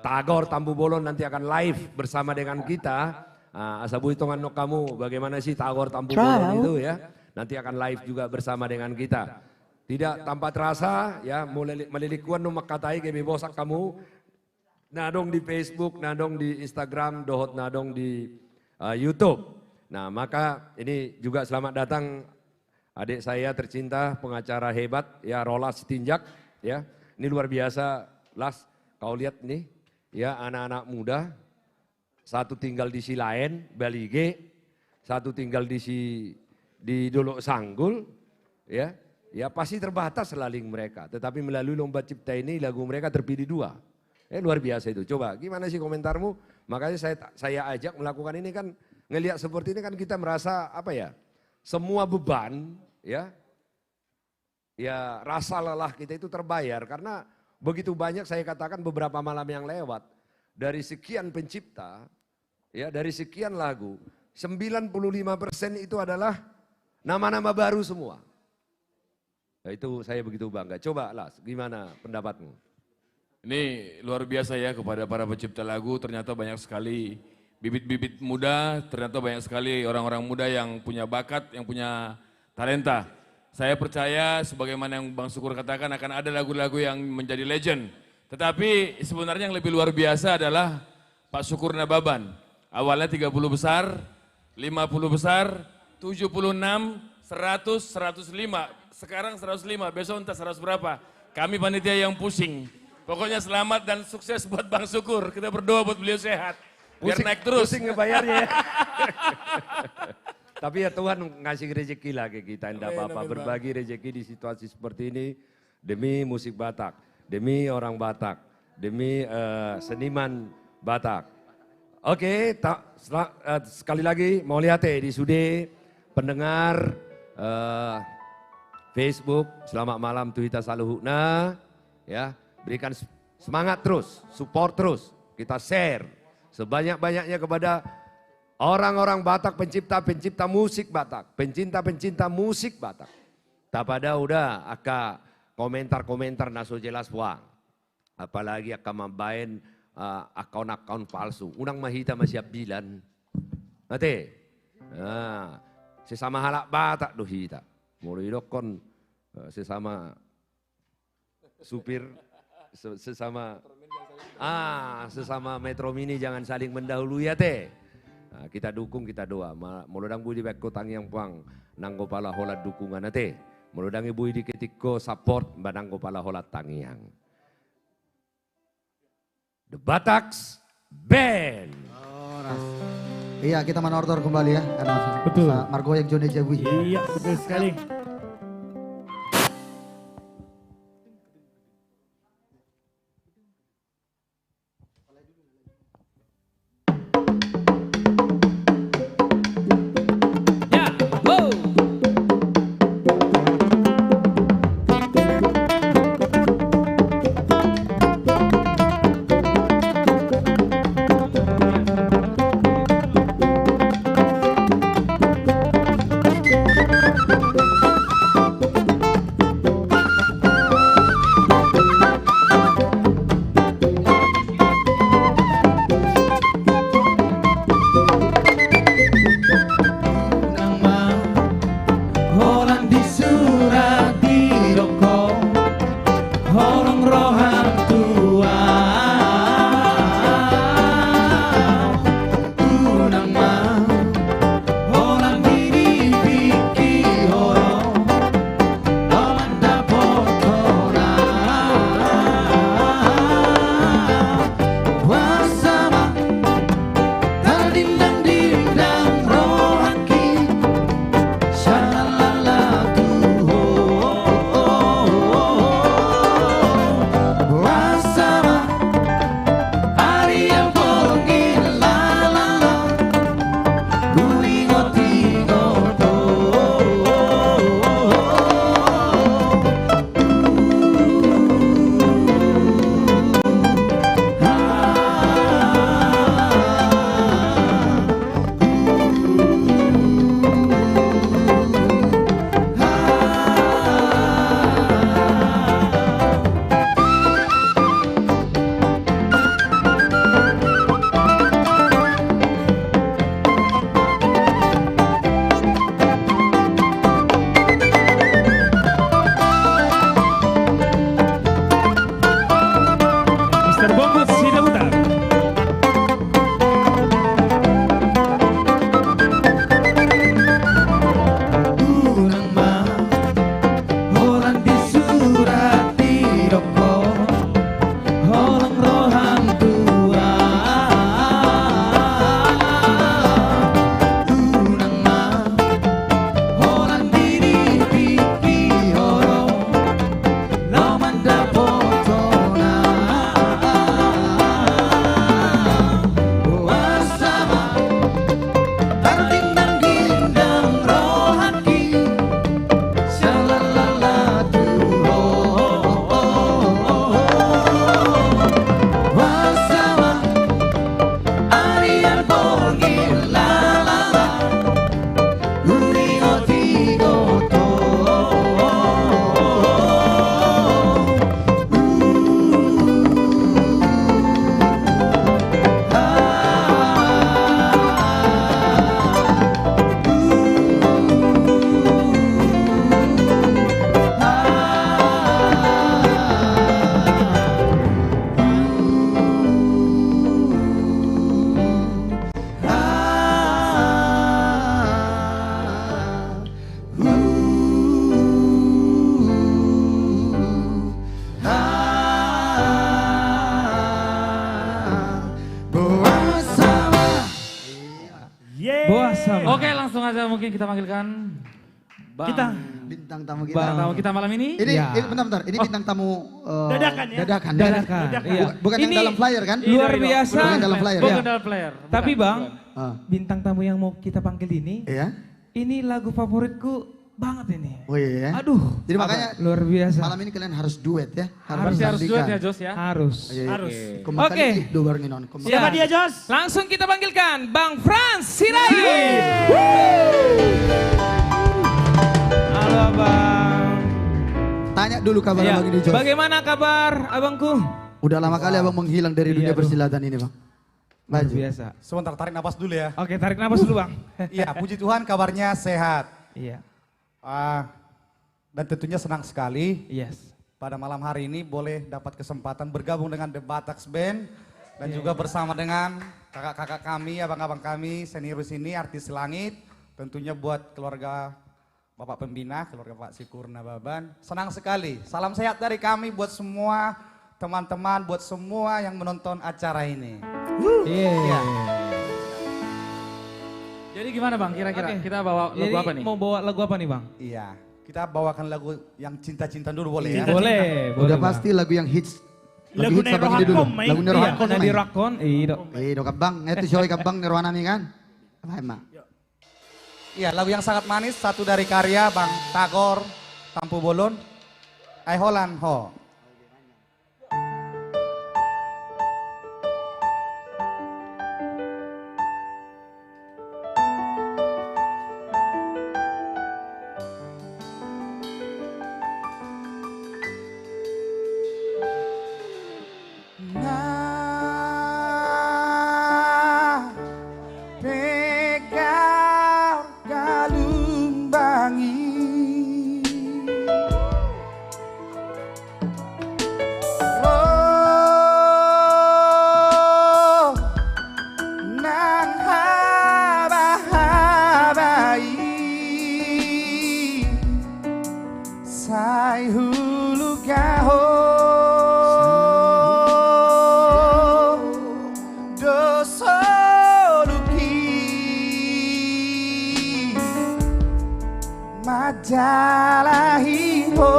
Tagor Tambu Bolon nanti akan live bersama dengan kita. Asabu hitungan kamu bagaimana sih Tagor Tambu Bolon itu ya. Nanti akan live juga bersama dengan kita. Tidak tanpa terasa ya melilikuan numak katai kebe bosak kamu. Nadong di Facebook, nadong di Instagram, dohot nadong di YouTube. Nah maka ini juga selamat datang adik saya tercinta pengacara hebat ya Rolas Tinjak ya. Ini luar biasa Las. Kau lihat nih, ya anak-anak muda, satu tinggal di Silaen, Balige, satu tinggal di Dolok Sanggul, ya pasti terbatas laling mereka. Tetapi melalui lomba cipta ini lagu mereka terpilih 2. Luar biasa itu. Coba gimana sih komentarmu? Makanya saya ajak melakukan ini kan, ngelihat seperti ini kan kita merasa apa ya? Semua beban, ya rasa lelah kita itu terbayar karena begitu banyak saya katakan beberapa malam yang lewat, dari sekian pencipta, ya dari sekian lagu, 95% itu adalah nama-nama baru semua. Nah, itu saya begitu bangga. Coba Las, gimana pendapatmu? Ini luar biasa ya kepada para pencipta lagu, ternyata banyak sekali bibit-bibit muda, ternyata banyak sekali orang-orang muda yang punya bakat, yang punya talenta. Saya percaya sebagaimana yang Bang Syukur katakan akan ada lagu-lagu yang menjadi legend. Tetapi sebenarnya yang lebih luar biasa adalah Pak Syukur Nababan. Awalnya 30 besar, 50 besar, 76, 100, 105. Sekarang 105, besok entah 100 berapa. Kami panitia yang pusing. Pokoknya selamat dan sukses buat Bang Syukur. Kita berdoa buat beliau sehat. Biar naik terus. Pusing ngebayarnya ya. Tapi ya Tuhan ngasih rezeki lah ke kita, tidak apa-apa. Berbagi rezeki di situasi seperti ini demi musik Batak, demi orang Batak, demi seniman Batak. Oke, sekali lagi mau lihat di Sude, pendengar Facebook, selamat malam Tuhita Saluhuna, ya berikan semangat terus, support terus, kita share sebanyak-banyaknya kepada orang-orang Batak, pencipta-pencipta musik Batak, pencinta-pencinta musik Batak. Tak pada udah aka komentar-komentar naso jelas wang. Apalagi akan membain akun-akun palsu. Unang mahita masih bilan. Nanti, sesama halak Batak dohita. Mulai dokon sesama supir sesama Metro Mini jangan saling mendahului ya teh. Nah, kita dukung, kita doa. Muludang budi baik kotang yang pang nanggo pala holat dukungan teh. Muludang ibu di ketiko support bananggo pala holat tangiang. The Bataks Band. Iya, kita manortor kembali ya. Karena Betul. Margo yang Jone Jabui. Iya, betul sekali. Oke, langsung aja mungkin kita panggilkan Bang. Bintang tamu kita. Bintang tamu kita malam ini. Ini, bentar. Ini bintang tamu dadakan ya. Dadakan. Iya. Bukan yang dalam flyer kan? Luar biasa. Bukan dalam flyer. Bukan dalam flyer. Tapi Bang, bintang tamu yang mau kita panggil ini, ini lagu favoritku banget ini. Oh iya. Aduh. Jadi makanya luar biasa. Malam ini kalian harus duet ya. Harus duet ya Jos ya. Harus. Harus. Oke. Siapa dia Jos? Langsung kita panggilkan Bang Frans Sirait. Halo Abang. Tanya dulu kabar abang ini Jos. Bagaimana kabar abangku? Udah lama kali abang menghilang dari dunia persilatan ini bang. Luar biasa. Sebentar tarik napas dulu ya. Oke, tarik napas dulu Bang. Iya, puji Tuhan kabarnya sehat. Iya. Dan tentunya senang sekali. Yes. pada malam hari ini boleh dapat kesempatan bergabung dengan The Batax Band dan juga bersama dengan kakak-kakak kami, abang-abang kami, seniorus ini, artis langit. Tentunya buat keluarga Bapak Pembina, keluarga Pak Syukur Nababan. Senang sekali. Salam sehat dari kami buat semua teman-teman, buat semua yang menonton acara ini. Iya. Jadi gimana Bang, kira-kira Oke. kita bawa lagu Jadi apa nih? mau bawa lagu apa nih Bang? Iya, kita bawakan lagu yang cinta-cinta dulu boleh ya? Boleh. Udah Bang. pasti lagu yang hits. Lagu hits Nero abang ini dulu. Hakkom, Mai. Lagu Nero Iya, Hakkom. Nadi Rakon, iya. Do kabang, itu show kabang Nirwana nih kan? Apa emang? Iya, lagu yang sangat manis, satu dari karya Bang Tagor, Tampu Bolon, I Holland Ho. Pegar galumbangi oh nang haba-habai sai hulu gaho Majalahi ho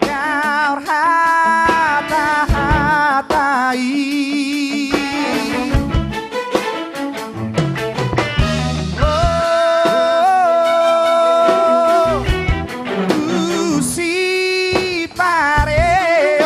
Gaur hata-hatai oh si pare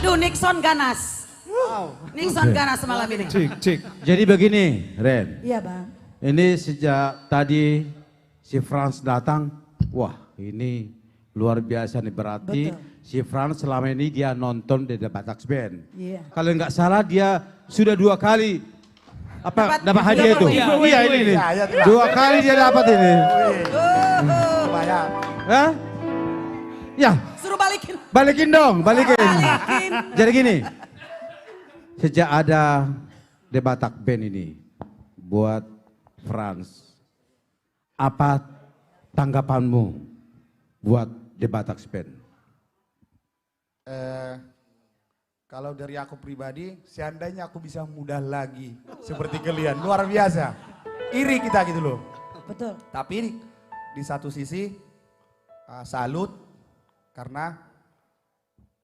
Waduh, Nixon ganas. Nixon ganas malam ini. Jadi begini, Ren. Iya bang. Ini sejak tadi si Frans datang, wah ini luar biasa nih, berarti si Frans selama ini dia nonton di The Batax Band. Iya. Kalau nggak salah dia sudah 2 kali dapat hadiah itu. Iya ini nih. 2 kali dia dapat ini. Banyak. Hah? Ya. Suruh balikin. Balikin dong, balikin. Jadi gini, sejak ada The Batax Band ini buat Frans, apa tanggapanmu buat The Batax Band? Kalau dari aku pribadi, seandainya aku bisa muda lagi seperti kalian, luar biasa. Iri kita gitu loh. Betul. Tapi di satu sisi salut karena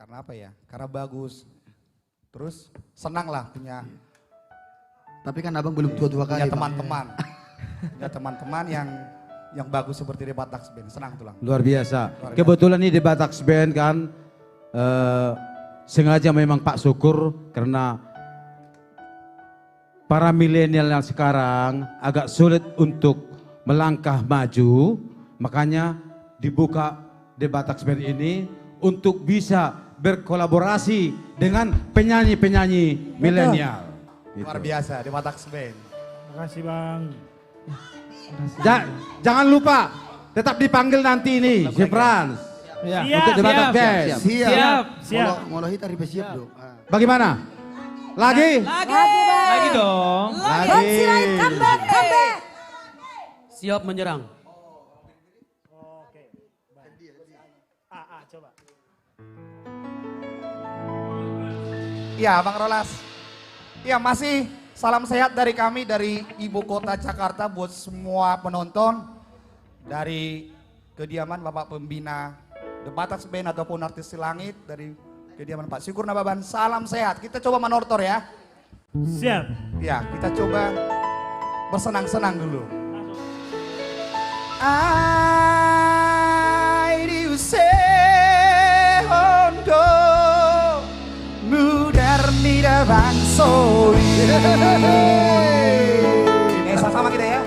apa ya? Karena bagus. Terus senang lah punya. Tapi kan abang belum tua-tua kali. Punya teman-teman. Punya teman-teman yang bagus seperti The Batax Band. Senang tuh lah. Luar biasa. Kebetulan ini The Batax Band kan sengaja memang Pak Syukur karena para milenial yang sekarang agak sulit untuk melangkah maju, makanya dibuka The Batax Band ini untuk bisa berkolaborasi dengan penyanyi-penyanyi milenial. Luar biasa The Batax Band. Terima kasih bang. Jangan lupa tetap dipanggil nanti ini si Frans. Ya. Untuk The Batax Band. Siap. Molo hita ribe siap dong. Bagaimana? Lagi? Lagi dong. Lagi. Comeback. Siap menyerang. Coba. Iya Bang Rolas. Iya masih salam sehat dari kami dari Ibu Kota Jakarta buat semua penonton. Dari kediaman Bapak Pembina The Batax Band ataupun Artis Si Langit, dari kediaman Pak Syukur Nababan. Salam sehat. Kita coba menortor ya. Siap. Ya kita coba bersenang-senang dulu. Airi sehondo mudar nida bangsoi. Sama kita ya.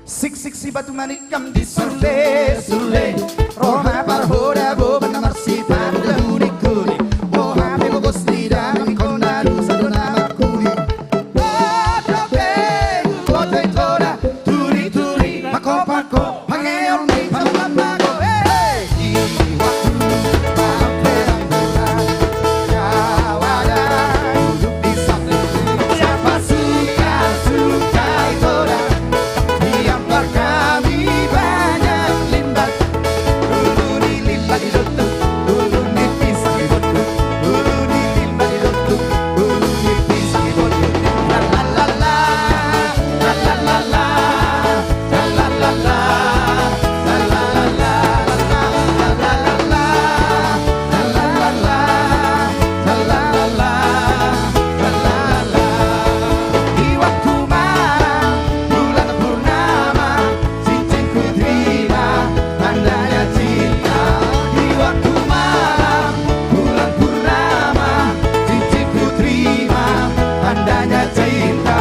Sik si batu manikam di sule Roma parhoda bo benamar si padu dahuni kuni Moha bego gosnida mikona dusa donama kuni Bodoke bodoy toda turi Pako pangeon ni pamamago Di waktu mamperang bulan Kawada duduk di samping Siapa suka itoda Diampar kami banyak limbat Dulu dilimbat di dotuk Dulu dipisah di botuk Dulu dilimbat di dotuk Dulu dipisah di botuk La la la la La la la la La la la la La la la la La la la la La la la la La la la la La la la Di waktu malam bulan purnama cincinku terima tandanya cinta Di waktu malam bulan purnama cincinku terima tandanya cinta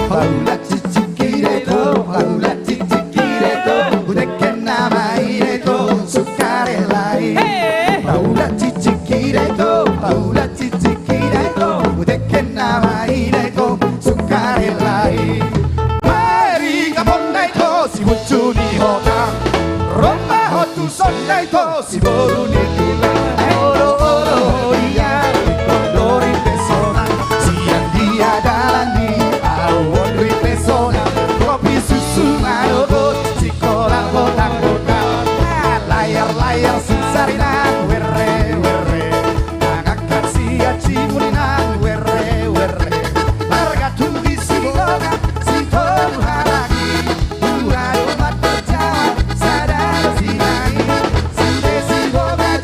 Paula cicikireto Paula cicikireto udeken nama ireto sukarelai Paula cicikireto Paula cicikireto udeken nama ireto sukarelai Mari kapondai to si wucu ni hotang Roma hotu sondai to si boru ni tulang Oro dia kondori pesona Siang dia dalam di awon ri pesona Kopi susu mayogot sekolah botak-botak Layar-layar susarinan were Nangakkan sia cimulinan were Harga tunggi si boga si tolu haragi Dua umat berjalan sadar si naik Sampai si boga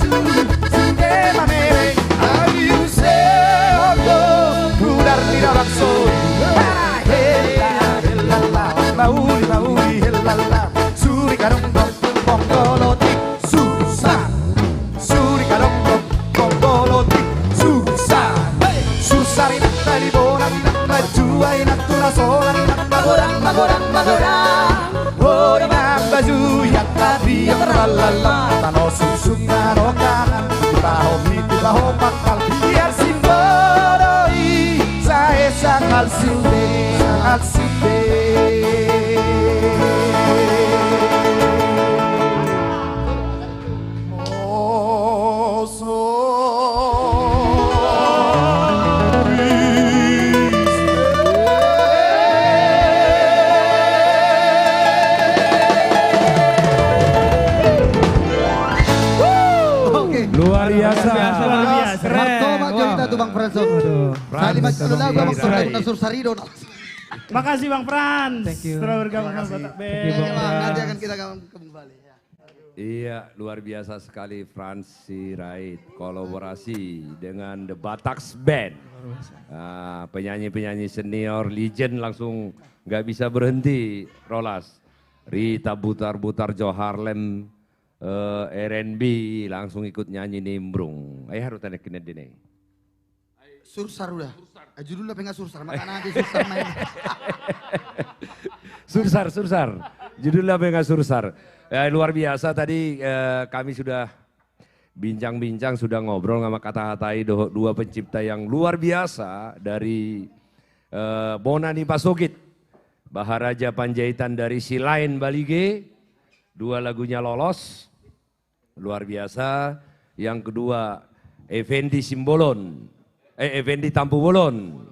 luar biasa. Luar biasa. Keren. Martoba cerita tuh Bang Franson. Kalimat kalau lagu Bang Franson Nasur Sarido. Makasih Bang Frans. Thank you. Setelah bergabung sama Batak Band. Nanti akan kita kembali. Iya, luar biasa sekali Frans Sirait kolaborasi dengan The Bataks Band. Penyanyi-penyanyi senior legend langsung nggak bisa berhenti. Rolas, Rita Butar-Butar Jo Harlem, R&B langsung ikut nyanyi nimbrung. Ayo harus tanya kena dene. Sursar udah. Judulnya pengen sursar, maka nanti sursar main. Sursar. Judulnya pengen sursar. Luar biasa tadi kami sudah bincang-bincang, sudah ngobrol sama kata-katai dua pencipta yang luar biasa dari Bonani Pasogit, Baharaja Panjaitan dari Silain Balige, dua lagunya lolos, luar biasa. Yang kedua Effendi Simbolon, Effendi Tampu Bolon,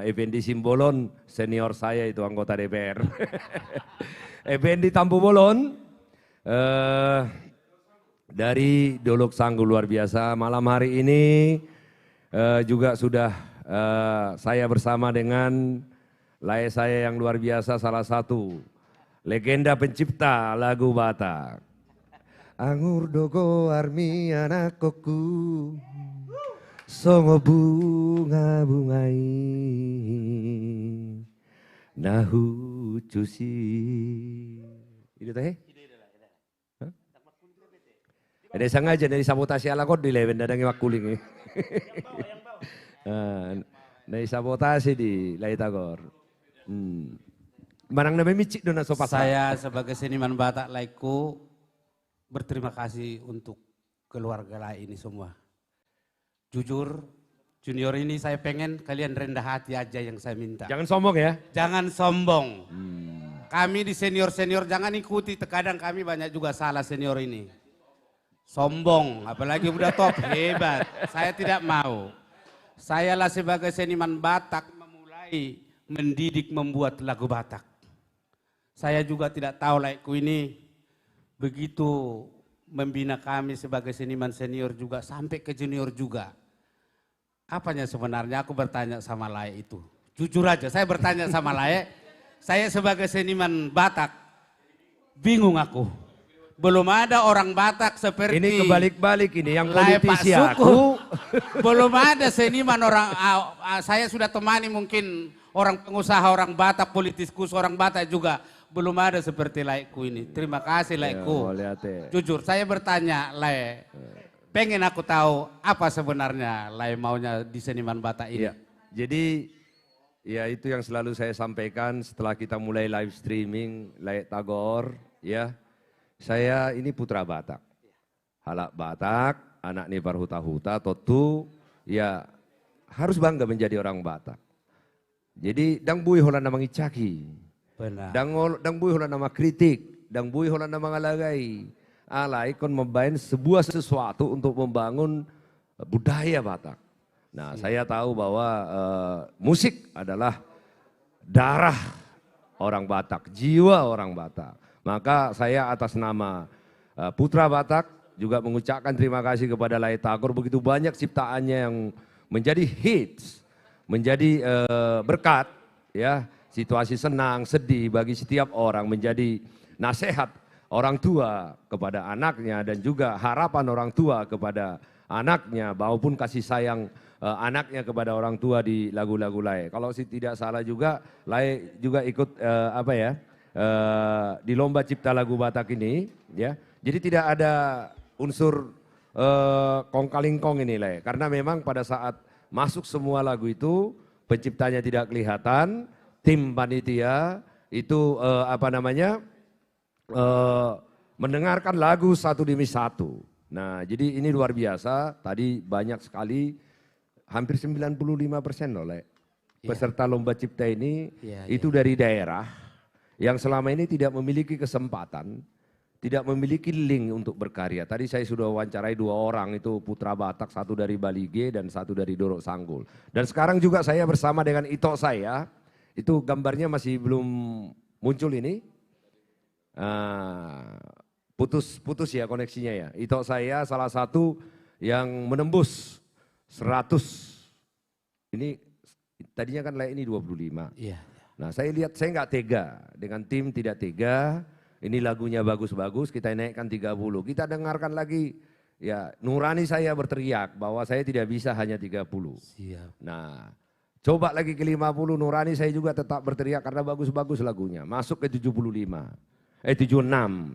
Effendi Simbolon senior saya itu anggota DPR. Effendi Tampu Bolon. Dari Dolok Sanggul luar biasa. Malam hari ini juga sudah saya bersama dengan lae saya yang luar biasa, salah satu legenda pencipta lagu Batak. Angur dogo armi anakku songo bunga bungai nahu cusi. Itu teh? Ada sengaja dari sabotasi ala kod di leven dadangi wakuling. Dari sabotasi di Laitagor. Manang namanya micik dona sopak. Saya sebagai seniman Batak Laiku berterima kasih untuk keluarga Lai ini semua. Jujur, junior ini saya pengen kalian rendah hati aja yang saya minta. Jangan sombong ya. Jangan sombong. Kami di senior-senior jangan ikuti, terkadang kami banyak juga salah senior ini. Sombong, apalagi udah top, hebat. Saya tidak mau. Saya lah sebagai seniman Batak memulai mendidik membuat lagu Batak. Saya juga tidak tahu Laiku ini begitu membina kami sebagai seniman senior juga sampai ke junior juga. Apanya sebenarnya aku bertanya sama Lai itu. Jujur aja saya bertanya sama Lai, saya sebagai seniman Batak bingung aku. Belum ada orang Batak seperti ini kebalik-balik ini yang politisi aku. Belum ada seniman orang, saya sudah temani mungkin orang pengusaha, orang Batak, politikus, orang Batak juga. Belum ada seperti Laiku ini. Terima kasih Laiku. Jujur saya bertanya Lai, pengen aku tahu apa sebenarnya Lai maunya di seniman Batak ini. Ya, jadi ya itu yang selalu saya sampaikan setelah kita mulai live streaming Lai Tagor ya. Saya ini putra Batak, halak Batak, anak Nipar Huta-Huta, tentu ya harus bangga menjadi orang Batak. Jadi dang bui hola nama ngicaki, dang bui hola nama kritik, dang bui hola nama ngalagai. Alai kon membain sebuah sesuatu untuk membangun budaya Batak. Nah saya tahu bahwa musik adalah darah orang Batak, jiwa orang Batak. Maka saya atas nama Putra Batak juga mengucapkan terima kasih kepada Lai Tagor, begitu banyak ciptaannya yang menjadi hits, menjadi berkat, ya situasi senang, sedih bagi setiap orang, menjadi nasihat orang tua kepada anaknya dan juga harapan orang tua kepada anaknya maupun kasih sayang anaknya kepada orang tua di lagu-lagu Lai. Kalau tidak salah juga Lai juga ikut di lomba cipta lagu Batak ini, ya. Jadi tidak ada unsur kong-kalingkong ini Lai, karena memang pada saat masuk semua lagu itu penciptanya tidak kelihatan, tim panitia itu mendengarkan lagu satu demi satu. Nah, jadi ini luar biasa. Tadi banyak sekali, hampir 95% loh Lai. Peserta lomba cipta ini itu dari daerah yang selama ini tidak memiliki kesempatan, tidak memiliki link untuk berkarya. Tadi saya sudah wawancarai 2 orang, itu putra Batak, satu dari Balige dan satu dari Dolok Sanggul. Dan sekarang juga saya bersama dengan Ito saya, itu gambarnya masih belum muncul ini. Putus ya koneksinya ya. Ito saya salah satu yang menembus 100. Ini tadinya kan layak ini 25. Iya. Nah saya lihat, saya nggak tega, dengan tim tidak tega, ini lagunya bagus-bagus, kita naikkan 30. Kita dengarkan lagi, ya nurani saya berteriak bahwa saya tidak bisa hanya 30. Siap. Nah coba lagi ke 50, nurani saya juga tetap berteriak karena bagus-bagus lagunya. Masuk ke 76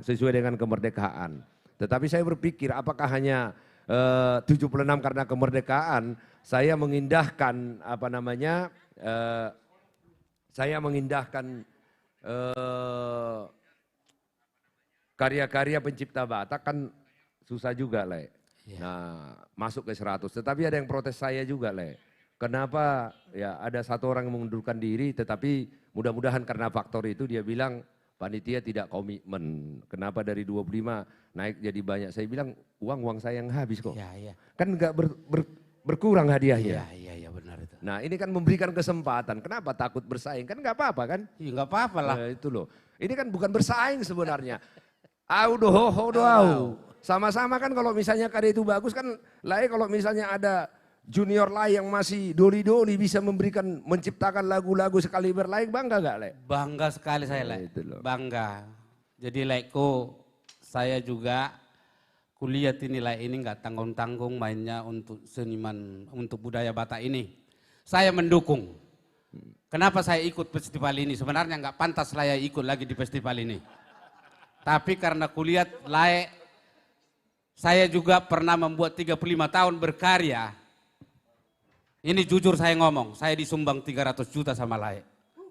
sesuai dengan kemerdekaan. Tetapi saya berpikir apakah hanya 76 karena kemerdekaan, saya mengindahkan apa namanya, saya mengindahkan karya-karya pencipta Batak kan susah juga, Le. Nah, masuk ke 100. Tetapi ada yang protes saya juga, Le. Kenapa ya ada satu orang yang mengundurkan diri, tetapi mudah-mudahan karena faktor itu dia bilang panitia tidak komitmen. Kenapa dari 25 naik jadi banyak? Saya bilang uang saya yang habis kok. Kan enggak berkurang hadiahnya. Iya benar itu. Nah ini kan memberikan kesempatan. Kenapa takut bersaing? Kan enggak apa-apa kan? Iya enggak apa-apa lah. Nah, itu loh. Ini kan bukan bersaing sebenarnya. Sama-sama kan kalau misalnya karya itu bagus kan, lain kalau misalnya ada junior lain yang masih doli-doli bisa menciptakan lagu-lagu sekaliber lain, bangga gak Le? Bangga sekali saya Le, bangga. Jadi Leko, saya juga kuliah nilai ini nggak tanggung-tanggung mainnya untuk seniman, untuk budaya Batak ini. Saya mendukung. Kenapa saya ikut festival ini? Sebenarnya nggak pantas saya ikut lagi di festival ini. Tapi karena kuliah layak, saya juga pernah membuat 35 tahun berkarya. Ini jujur saya ngomong, saya disumbang 300 juta sama Lae.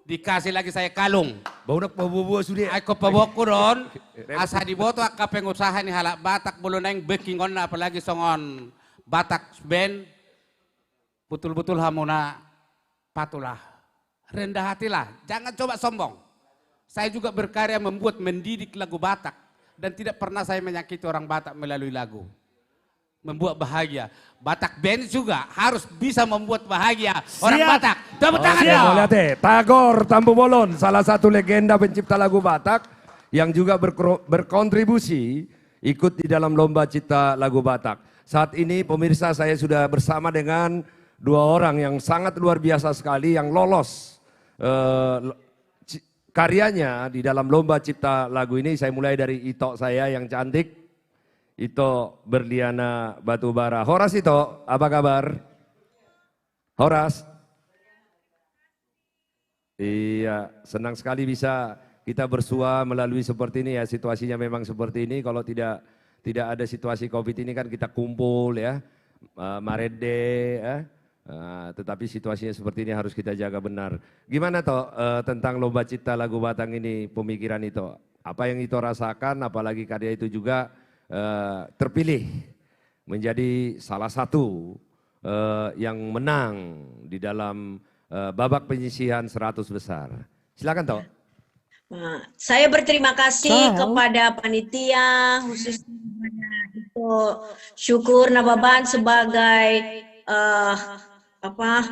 Dikasih lagi saya kalung. Baunak bawa sudah. Aku pabokku don. Asa diboto ka pengusaha ni halak Batak bulu neng backing on apalagi songon Batak band. Betul-betul hamuna patulah. Rendah hatilah, jangan coba sombong. Saya juga berkarya membuat mendidik lagu Batak. Dan tidak pernah saya menyakiti orang Batak melalui lagu. Membuat bahagia. Batak Band juga harus bisa membuat bahagia orang Batak. Tepuk tangan dong. Lihat Tagor Tambu Bolon, salah satu legenda pencipta lagu Batak yang juga berkontribusi ikut di dalam lomba cipta lagu Batak. Saat ini pemirsa saya sudah bersama dengan dua orang yang sangat luar biasa sekali yang lolos karyanya di dalam lomba cipta lagu ini. Saya mulai dari Ito saya yang cantik. Ito Berliana Batubara. Horas Ito, apa kabar? Horas? Iya, senang sekali bisa kita bersua melalui seperti ini ya. Situasinya memang seperti ini. Kalau tidak ada situasi COVID ini kan kita kumpul ya. Marede ya. Tetapi situasinya seperti ini harus kita jaga benar. Gimana toh tentang lomba cipta lagu Batang ini, pemikiran Ito? Apa yang Ito rasakan, apalagi karya itu juga terpilih menjadi salah satu yang menang di dalam babak penyisihan 100 besar. Silakan toh. Saya berterima kasih kepada panitia, khususnya itu Syukur Nababan sebagai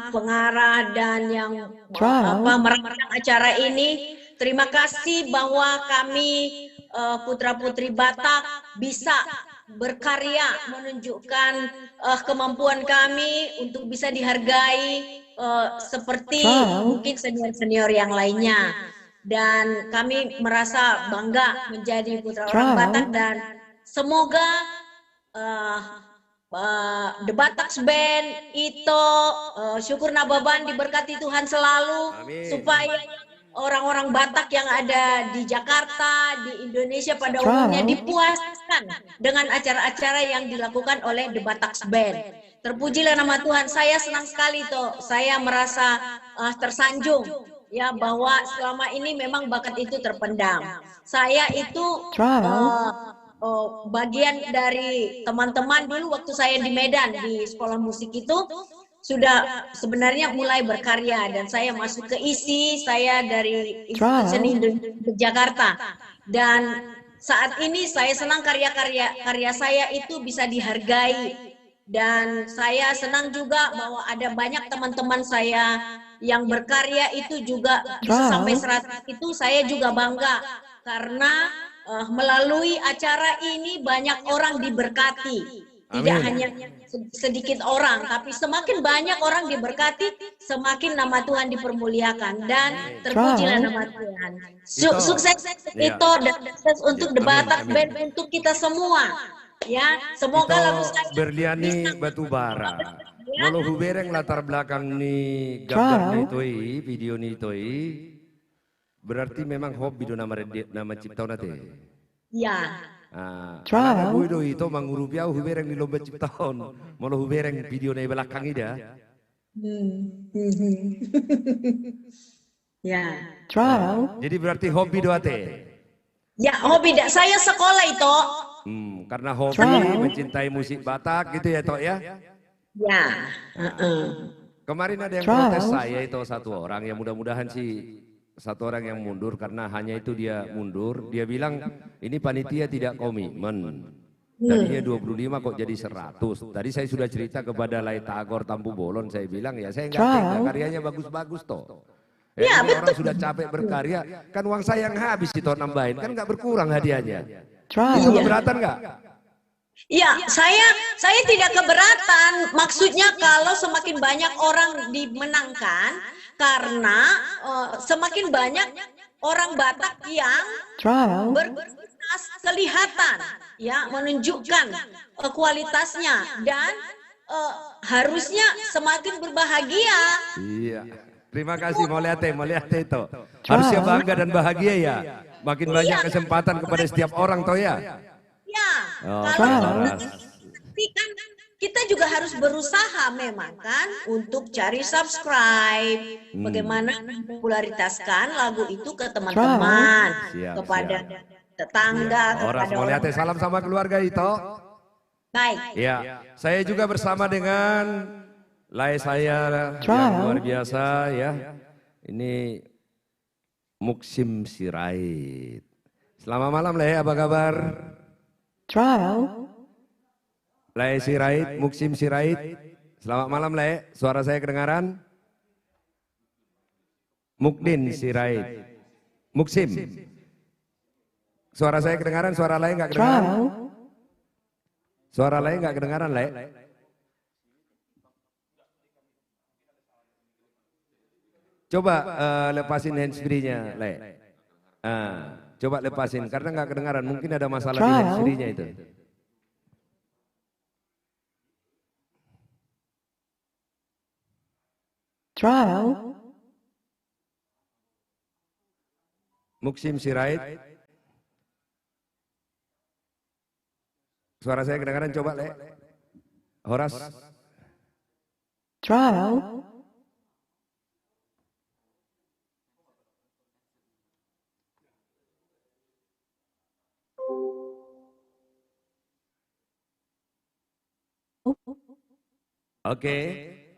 pengarah dan yang merancang acara ini. Terima kasih bahwa kami putra-putri Batak bisa berkarya menunjukkan kemampuan kami untuk bisa dihargai seperti mungkin senior-senior yang lainnya. Dan kami merasa bangga menjadi putra orang Batak dan semoga The Batak Band, Ito, Syukur Nababan diberkati Tuhan selalu. Amin. Supaya orang-orang Batak yang ada di Jakarta, di Indonesia pada umumnya dipuaskan dengan acara-acara yang dilakukan oleh The Batak Band. Terpujilah nama Tuhan. Saya senang sekali toh. Saya merasa tersanjung ya bahwa selama ini memang bakat itu terpendam. Saya itu bagian dari teman-teman dulu waktu saya di Medan di sekolah musik itu sudah sebenarnya mulai berkarya dan saya masuk ke ISI, saya dari Institut Seni Indonesia Jakarta. Dan saat ini saya senang karya saya itu bisa dihargai. Dan saya senang juga bahwa ada banyak teman-teman saya yang berkarya itu juga bisa sampai 100 itu saya juga bangga. Karena melalui acara ini banyak orang diberkati. Tidak Amin. hanya sedikit orang, tapi semakin banyak orang diberkati, semakin nama Tuhan dipermuliakan dan terpujilah nama Tuhan. Sukses Iya. itu dan sukses untuk The Amin, Batak amin. Band untuk kita semua. Ya, semoga lagu saya Berliani batu bara. Walau hubereng latar belakang ni gambar ni toi, video ni toi. Berarti memang hobi do nama cipta nate. ya. Karena gue do itu mangurupiau hubereng di lomba ciptaon. Walau hubereng video ni belakang ida. Ya. Jadi berarti hobi do ate. Ya, hobi dak saya sekolah itu. Karena hobi mencintai musik Batak gitu ya Tok ya. Ya. Kemarin ada yang protes saya itu satu orang yang mudah-mudahan sih satu orang yang mundur karena hanya itu dia mundur. Dia bilang ini panitia tidak komitmen. Tadinya 25 kok jadi 100. Tadi saya sudah cerita kepada Lai Tagor Tampu Bolon. Saya bilang ya saya nggak tega karyanya bagus-bagus toh. Ya, ini orang sudah capek berkarya. Kan uang saya yang habis itu nambahin. Kan nggak berkurang hadiahnya. Itu keberatan nggak? Ya, saya tidak keberatan. Maksudnya kalau semakin banyak orang dimenangkan, karena semakin banyak orang Batak yang berkualitas kelihatan, ya menunjukkan kualitasnya dan harusnya semakin berbahagia. Iya. Terima kasih mau lihat itu. Harusnya bangga dan bahagia ya. Makin banyak kesempatan kepada setiap orang toh ya. Ya, Oh, kalau tapi kan kita juga harus berusaha memang kan untuk cari subscribe, bagaimana popularitaskan lagu itu ke teman-teman, Siap, kepada tetangga, Orang kepada mau lihat salam sama keluarga itu. Baik. Ya, saya juga bersama dengan Lai saya yang luar biasa ya. Ini Muksim Sirait. Selamat malam Lai, apa kabar? Lai Sirait, Muksim Sirait. Selamat malam Lai, suara saya kedengaran? Mukdin Sirait. Muksim. Suara saya kedengaran, suara Lai nggak kedengaran? Suara Lai nggak kedengaran Lai? Coba lepasin handsfree-nya, Le. Coba lepasin, karena nggak kedengaran. Mungkin ada masalah di handsfree-nya itu. Muksim Sirait. Suara saya kedengaran, coba Le. Horas. Oke,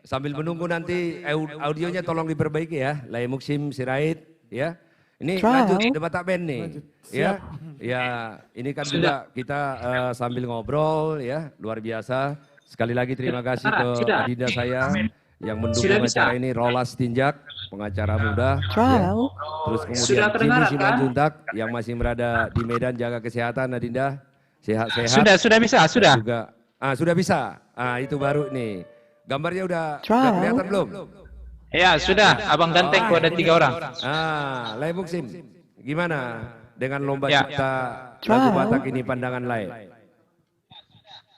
sambil menunggu nanti audionya tolong diperbaiki ya, Lai Muksim Sirait ya. Ini lanjut The Batak Band nih, ya. Ya, ini kan juga kita sambil ngobrol ya, luar biasa. Sekali lagi terima kasih ke adinda saya yang mendukung acara ini, Rolas Tinjak, pengacara muda. Ya. Terus kemudian Cini Simanjuntak yang masih berada di Medan, jaga kesehatan adinda, sehat-sehat. Sudah bisa, sudah. Juga, sudah bisa. Itu baru nih. Gambarnya udah kelihatan belum? Ya sudah, Abang Ganteng ada 3 orang. Lai Muksim, gimana dengan lomba cipta lagu Batak ini pandangan Lai?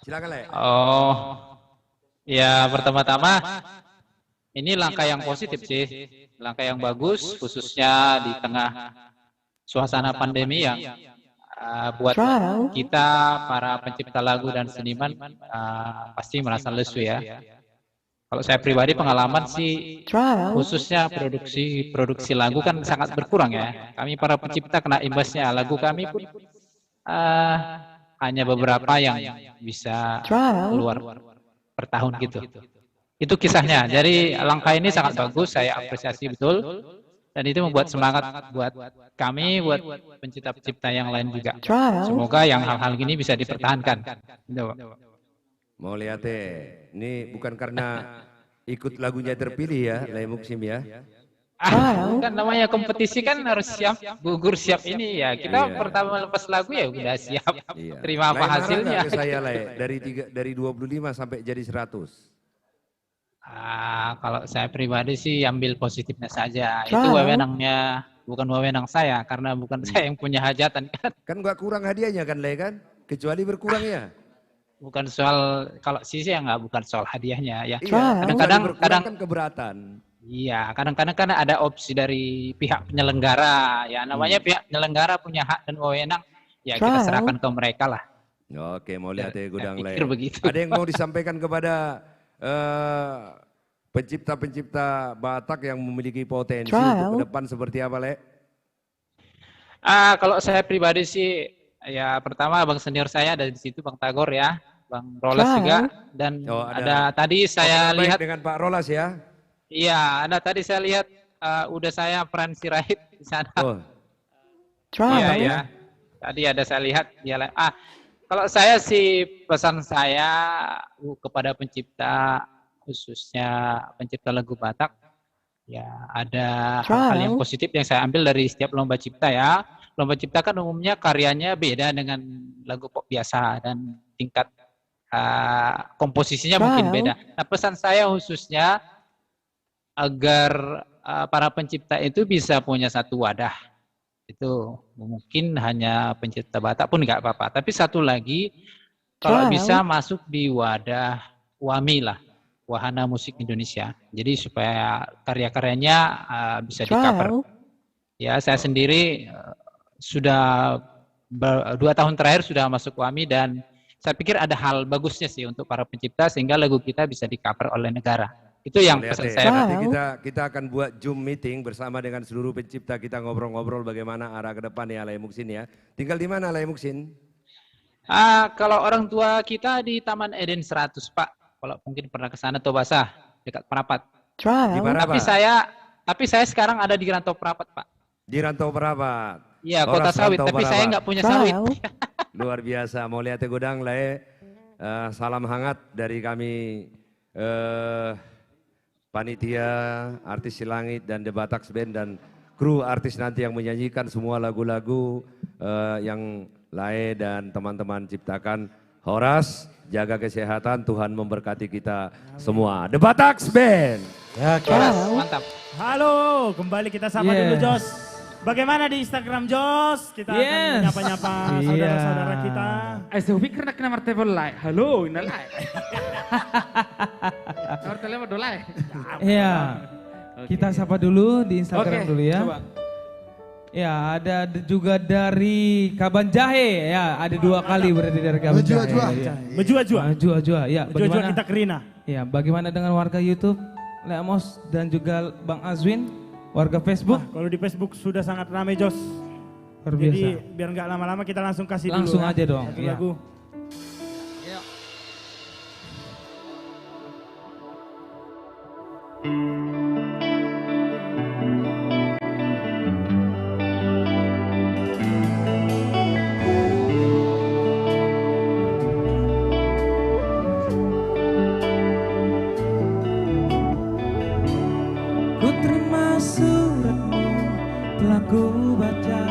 Silakan Lai. Oh, ya pertama-tama ini langkah yang positif sih, langkah yang bagus, khususnya di tengah suasana pandemi yang buat kita para pencipta lagu dan seniman pasti merasa lesu ya. Kalau saya pribadi pengalaman sih, khususnya produksi lagu kan sangat berkurang ya. Kami para pencipta kena imbasnya. Lagu kami pun hanya beberapa yang bisa keluar per tahun gitu. Itu kisahnya. Jadi langkah ini sangat bagus, saya apresiasi betul. Dan itu membuat semangat buat kami, buat pencipta-pencipta yang lain juga. Semoga yang hal-hal gini bisa dipertahankan. Mau lihat ini bukan karena ikut lagunya terpilih ya, Lai Muksim ya. Kan namanya kompetisi kan harus siap, gugur siap ini ya. Kita pertama lepas lagu ya udah siap. Terima apa hasilnya. Ke saya dari 25 sampai jadi 100. Kalau saya pribadi sih ambil positifnya saja. Itu wewenangnya, bukan wewenang saya karena bukan saya yang punya hajatan kan. Kan nggak kurang hadiahnya kan Le kan? Kecuali berkurang ya. Bukan soal kalau sisi ya nggak, bukan soal hadiahnya ya. Kadang-kadang kan keberatan. Iya, kadang-kadang kan ada opsi dari pihak penyelenggara. Ya, namanya pihak penyelenggara punya hak dan wewenang. Ya, kita serahkan ke mereka lah. Oke, mau lihat ya Gudang Le. Begitu. Ada yang mau disampaikan kepada pencipta-pencipta Batak yang memiliki potensi untuk ke depan seperti apa, Le? Kalau saya pribadi sih, ya pertama Bang senior saya ada di situ, Bang Tagor ya, Bang Rolas juga, dan ada tadi saya lihat dengan Pak Rolas ya. Iya, tadi saya lihat udah saya Fran Sirait di sana. Iya ya. Tadi ada saya lihat dia. Kalau saya sih pesan saya kepada pencipta, khususnya pencipta lagu Batak, ya ada hal yang positif yang saya ambil dari setiap lomba cipta ya. Lomba cipta kan umumnya karyanya beda dengan lagu pop biasa dan tingkat komposisinya mungkin beda. Nah, pesan saya khususnya agar para pencipta itu bisa punya satu wadah. Itu mungkin hanya pencipta Batak pun nggak apa-apa. Tapi satu lagi, kalau bisa masuk di wadah WAMI lah, Wahana Musik Indonesia. Jadi supaya karya-karyanya bisa di-cover. Ya, saya sendiri sudah 2 tahun terakhir sudah masuk WAMI dan saya pikir ada hal bagusnya sih untuk para pencipta sehingga lagu kita bisa di-cover oleh negara. Itu yang pesan saya. Nanti kita akan buat Zoom meeting bersama dengan seluruh pencipta, kita ngobrol-ngobrol bagaimana arah ke depan ya Alay Muksin ya. Tinggal di mana Alay Muksin? Kalau orang tua kita di Taman Eden 100 Pak. Kalau mungkin pernah ke sana atau basah dekat Perapat. Tapi saya sekarang ada di Rantau Perapat Pak. Di Rantau Perapat. Iya, Kota Sawit, tapi saya nggak punya sawit. Luar biasa, mau lihat Gudang Le. Salam hangat dari kami panitia, artis Silangit dan The Bataks Band dan kru artis nanti yang menyanyikan semua lagu-lagu yang Lae dan teman-teman ciptakan. Horas, jaga kesehatan, Tuhan memberkati kita semua. The Bataks Band. Ya, mantap. Halo, kembali kita sapa dulu Jos. Bagaimana di Instagram Jos? Kita akan menyapa-nyapa saudara-saudara kita. Saya pikir nak kena martabak lai. Halo, ini lai. Martabak do lai. Iya. Kita sapa dulu di Instagram dulu ya. Coba. Ya, ada juga dari Kaban Jahe ya, ada 2 kali berarti dari Kaban Jahe. Mejua-jua. Ya, bagaimana kita Kerina. Ya, bagaimana dengan warga YouTube, Leamos dan juga Bang Azwin, warga Facebook? Kalau di Facebook sudah sangat ramai Jos. Jadi biar nggak lama-lama kita langsung kasih langsung dulu aja dong. Satu lagu. Ku terima suratmu, telah ku baca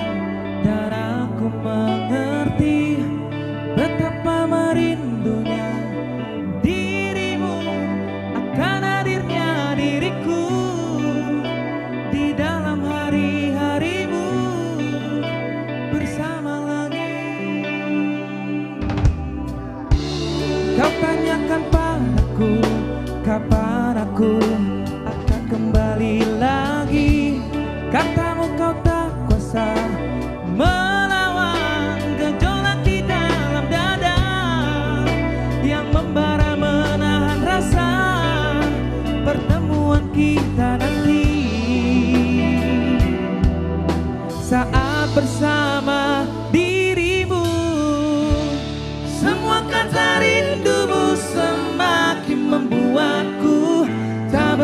dan aku mengerti betapa merindunya dirimu akan hadirnya diriku di dalam hari-harimu bersama langit. Kau tanyakan padaku kapan aku kembali lagi, katamu kau tak kuasa melawan gejolak di dalam dada yang membara menahan rasa pertemuan kita nanti saat bersama dirimu. Semua kata rindumu semakin membuatku tak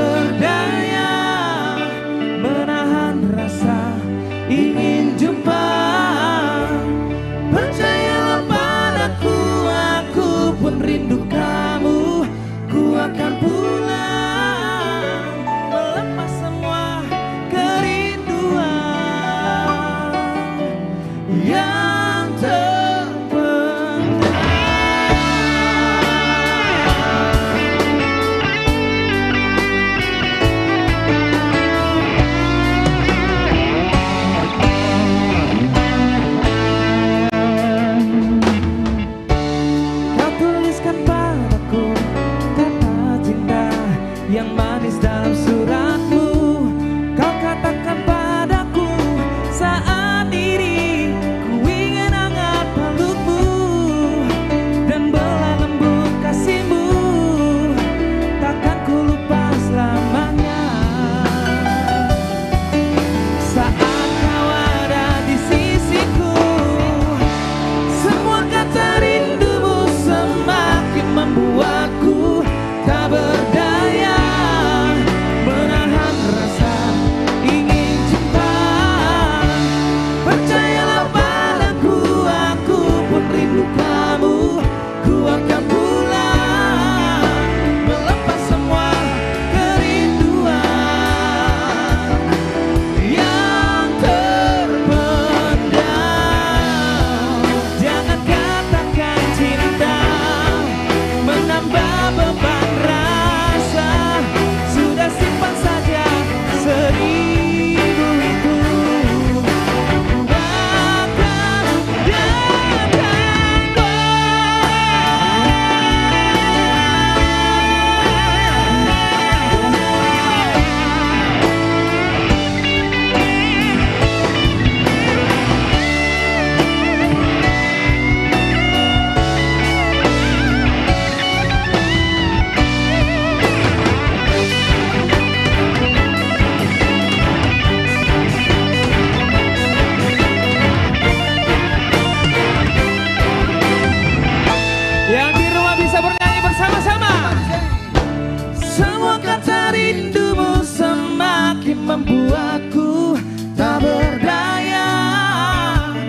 Semua kata rindumu semakin membuatku tak berdaya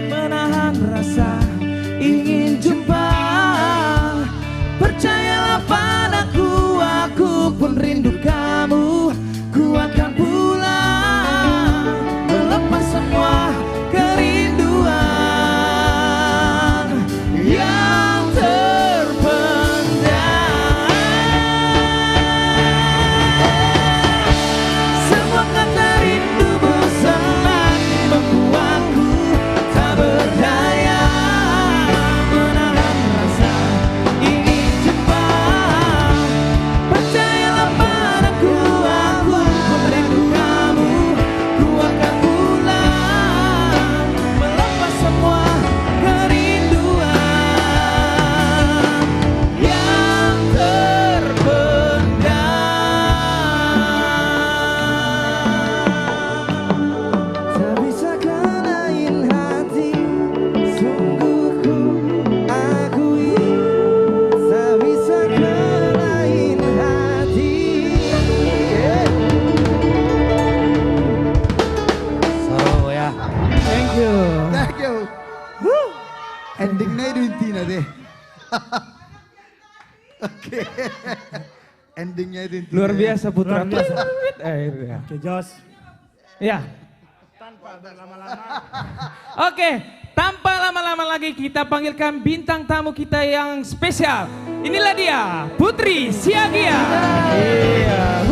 menahan rasa ingin jumpa. Percayalah padaku, aku pun rindu kamu. Ku akan pulang melepas semua kerinduan yang terpendam. Semua kata rindumu semakin membuatku tak berdaya menahan rasa ingin jumpa. Percayalah padaku, aku pun rindu kamu. Ku akan pulang melepas semua kerinduan yang terpendam. Tak bisa kenain hati, sungguh ku akui. Tak bisa kenain hati. So ya. Thank you. Thank you. Endingnya itu intinya deh. Oke. Endingnya itu intinya. Luar biasa Putra. Luar biasa. Ya. Oke, Jos. Ya. Tanpa berlama-lama. Oke, tanpa lama-lama lagi kita panggilkan bintang tamu kita yang spesial. Inilah dia, Putri Siagia. Iya.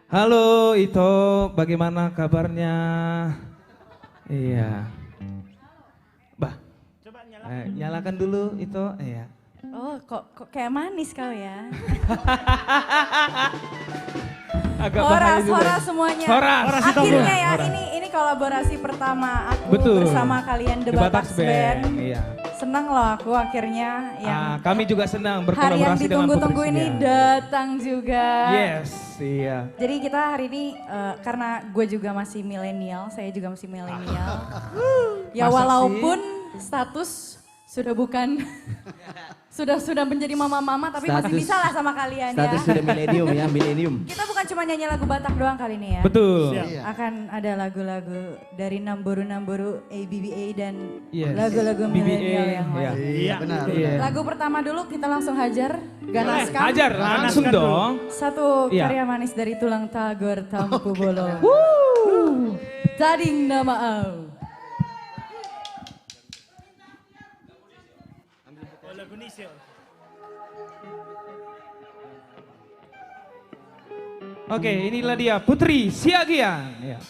Halo Ito, bagaimana kabarnya? Iya. Bah, nyalakan dulu Ito. Iya. Oh, kok kayak manis kau ya? Agak bahaya juga. Horas semuanya. Horas. Akhirnya ya, Horas. ini kolaborasi pertama aku Betul. bersama kalian The Batax Band. Iya. Senang loh aku akhirnya yang Kami juga senang hari yang berkolaborasi dengan ditunggu-tunggu Putri ini Siagia. datang juga. Yes, iya. Jadi kita hari ini karena gue juga masih milenial, saya juga masih milenial. Ya Masa walaupun status sudah bukan sudah menjadi mama-mama tapi masih Status- bisa lah sama kalian Status ya. sudah milenium ya, milenium. Kita bukan cuma nyanyi lagu Batak doang kali ini ya. Betul. Siap. Akan ada lagu-lagu dari Namboru-Namboru ABBA dan Yes. lagu-lagu BBA, milenial yang iya. lain. Iya, benar. Iya. Lagu pertama dulu kita langsung hajar. Ganaskan. Hajar, langsung dong. Satu Iya. karya manis dari Tulang Tagor Tampu Bolong. Tading nama au. Oke, inilah dia Putri Siagia. Ya.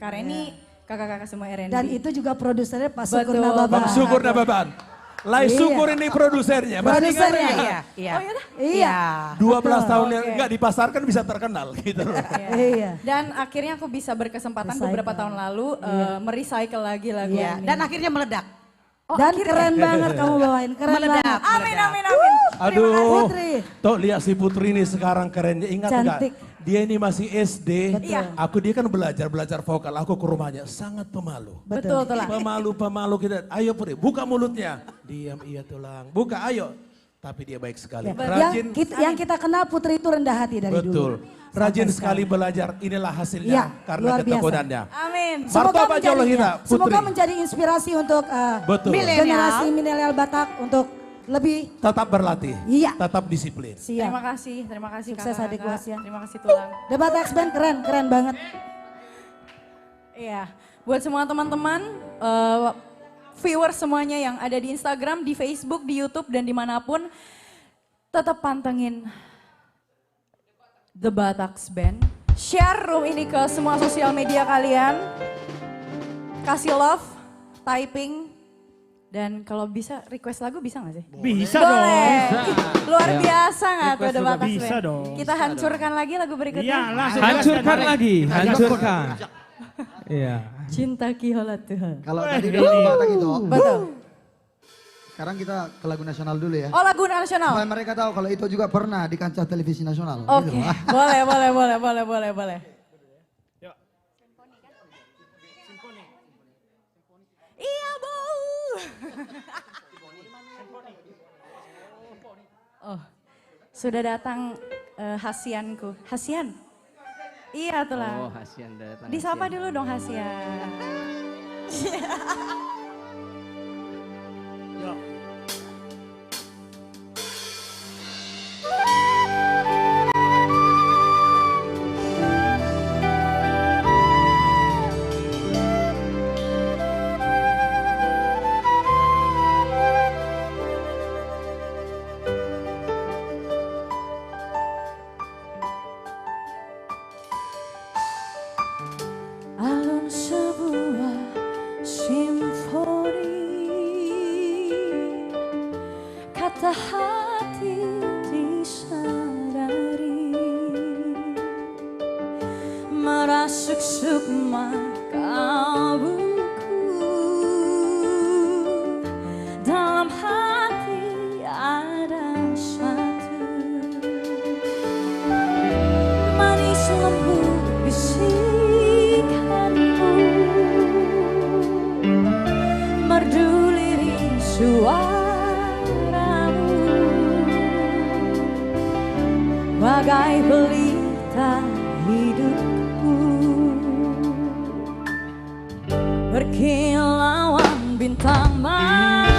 Kareni, kakak-kakak semua R&B. Dan itu juga produsernya Pak Syukur Betul. Nababan. Bang Syukur Nababan. Lai Iya. Syukur ini produsernya. Masih ingat Produsernya, nggak? iya. Oh iya dah? Iya. 12 tahun yang Oke. enggak dipasarkan bisa terkenal gitu loh. Iya. Dan akhirnya aku bisa berkesempatan beberapa tahun lalu merecycle lagi lagu Iya, ini. dan akhirnya meledak. Dan keren banget kamu bawain, keren Meledak. banget. Amin, amin, amin. Aduh, Putri. tuh lihat si Putri ini sekarang kerennya. Ingat enggak? Cantik. Dia ini masih SD. Iya. Dia kan belajar vokal. Aku ke rumahnya sangat pemalu. Betul, Tulang. Pemalu kita. Ayo Putri, buka mulutnya. Diam, iya Tulang. Buka, ayo. Tapi dia baik sekali. Ya. Rajin. Yang kita kenal Putri itu rendah hati dari dulu. Betul. Rajin sekali belajar. Inilah hasilnya Ya, karena luar biasa. ketekunannya. Amin. Martabak Jolohina, Putri. Semoga menjadi inspirasi untuk Betul. generasi milenial Batak untuk lebih Tetap berlatih. Iya. Tetap disiplin. siap. Terima kasih Sukses kakak-kakak. adik Wasya. Terima kasih Tulang. Debat X-Band keren banget. Iya, buat semua teman-teman, viewers semuanya yang ada di Instagram, di Facebook, di YouTube, dan dimanapun, tetap pantengin The Bataks Band. Share room ini ke semua sosial media kalian. Kasih love, typing, dan kalau bisa request lagu bisa gak sih? Bisa Boleh. dong. Ih, luar biasa gak tuh Request The juga Bataks bisa Band? dong. Kita hancurkan lagi lagu berikutnya. Iya, langsung. Hancurkan lagi, hancurkan. Iya. Cinta Kiholat Tuhan. Kalau tadi udah lagu Batak itu, Betul. sekarang kita ke lagu nasional dulu ya. Oh, lagu nasional. Supaya mereka tahu kalau itu juga pernah di kancah televisi nasional. Oke, Gitu. boleh. Iya, bau. Oh, sudah datang Hasianku. Hasian? Iya, Tulang. Oh, Hasian datang. Disapa dulu dong Hasian. Alun sebuah simfoni, kata hati disadari, merasuk sukma kalbuku, dalam hati ada satu manis lembut bisikanmu, merdu lirik suaramu, bagai pelita hidupku, berkilauan bintang malam,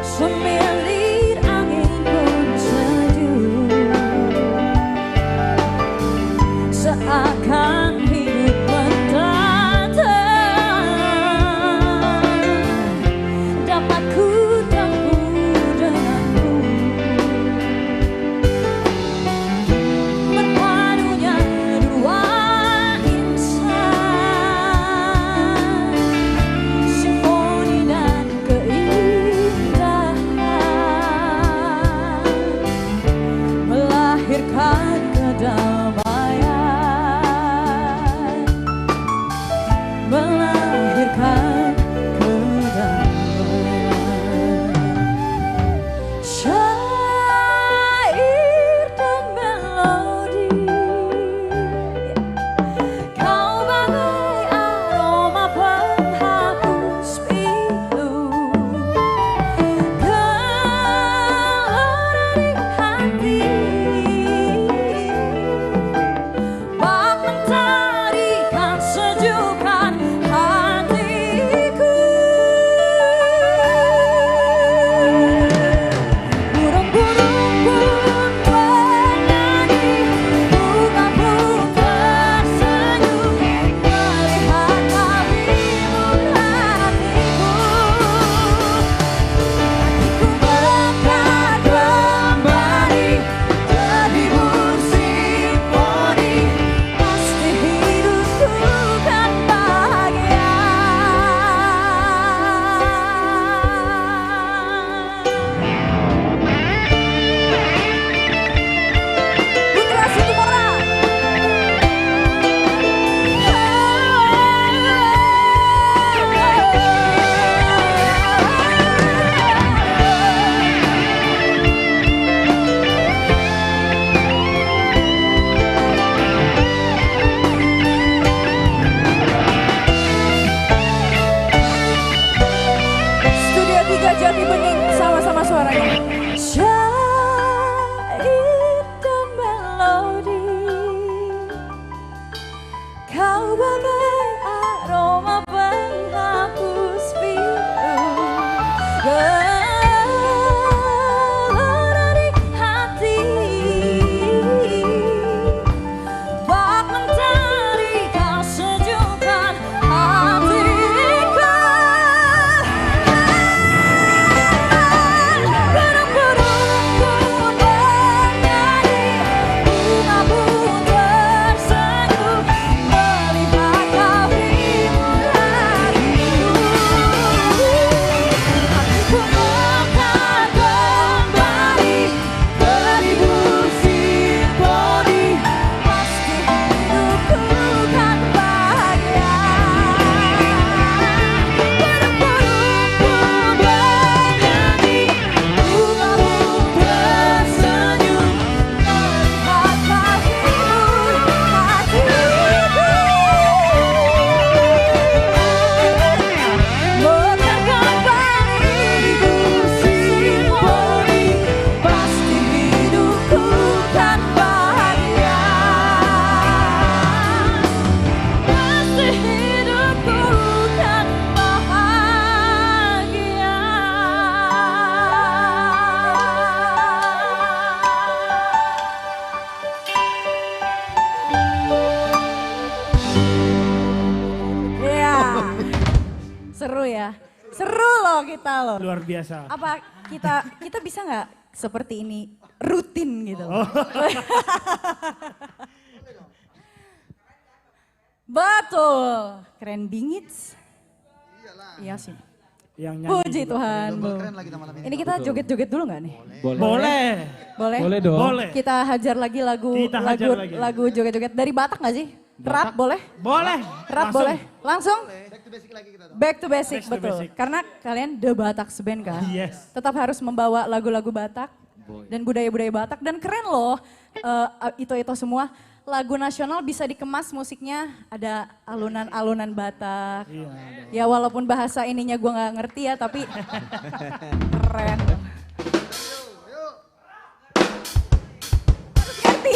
semilir angin pun sejuk, seakan hidup mendatang dapat ku tempuh denganmu, berpadunya dua insan Seru ya. Seru loh kita loh. Luar biasa. Apa kita bisa nggak seperti ini rutin gitu? Betul. Keren bingit. Iya sih. Yang Puji Tuhan. Ini kita joget-joget dulu nggak nih? Boleh. Boleh? Boleh dong. Boleh. Kita hajar lagi lagu joget-joget dari Batak nggak sih? Rap boleh? Boleh. Rap Langsung. boleh? Langsung? Back to basic, Back to betul. basic. Karena kalian The Batak Band kan? Yes. Tetap harus membawa lagu-lagu Batak dan budaya-budaya Batak. Dan keren loh, itu semua. Lagu nasional bisa dikemas musiknya, ada alunan-alunan Batak. Ya walaupun bahasa ininya gue nggak ngerti ya, tapi keren. Ngerti.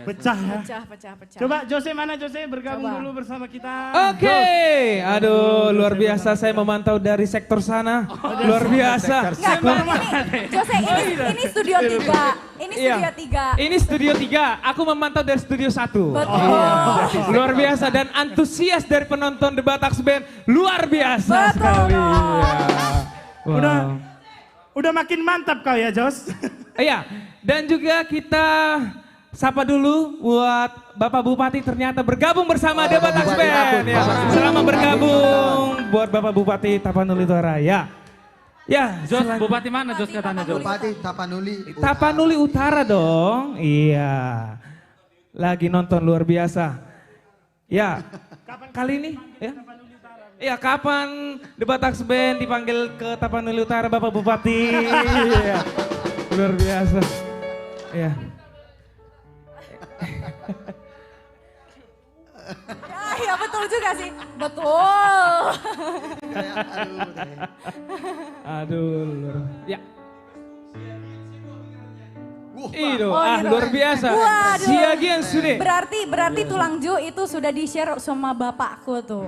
biasa. Pecah ya. Pecah. Coba Jose mana Jose bergabung dulu bersama kita. Oke, aduh luar biasa saya memantau dari sektor sana. Luar biasa. Jose, ini studio 3. Ini studio 3. Ini studio 3, aku memantau dari studio 1. Betul. Luar biasa dan antusias dari penonton The Bataks Band luar biasa sekali. Wow. Udah makin mantap kau ya Jos. Iya, dan juga kita sapa dulu buat Bapak Bupati ternyata bergabung bersama The Bataks Band. Ya, selamat bergabung buat Bapak Bupati Tapanuli Utara ya. Ya, Jos, Bupati mana Jos katanya Jos? Bupati Tapanuli. Tapanuli Utara dong. Iya. Lagi nonton luar biasa. Ya. Kali ini ya. Iya, kapan The Bataks Band dipanggil ke Tapanuli Utara Bapak Bupati? Iya. Luar biasa. Iya. Iya betul juga sih. Betul. Aduh. Ya. Luar biasa. Waduh. Siagian sudah. Berarti tulang ju itu sudah di-share sama bapakku tuh.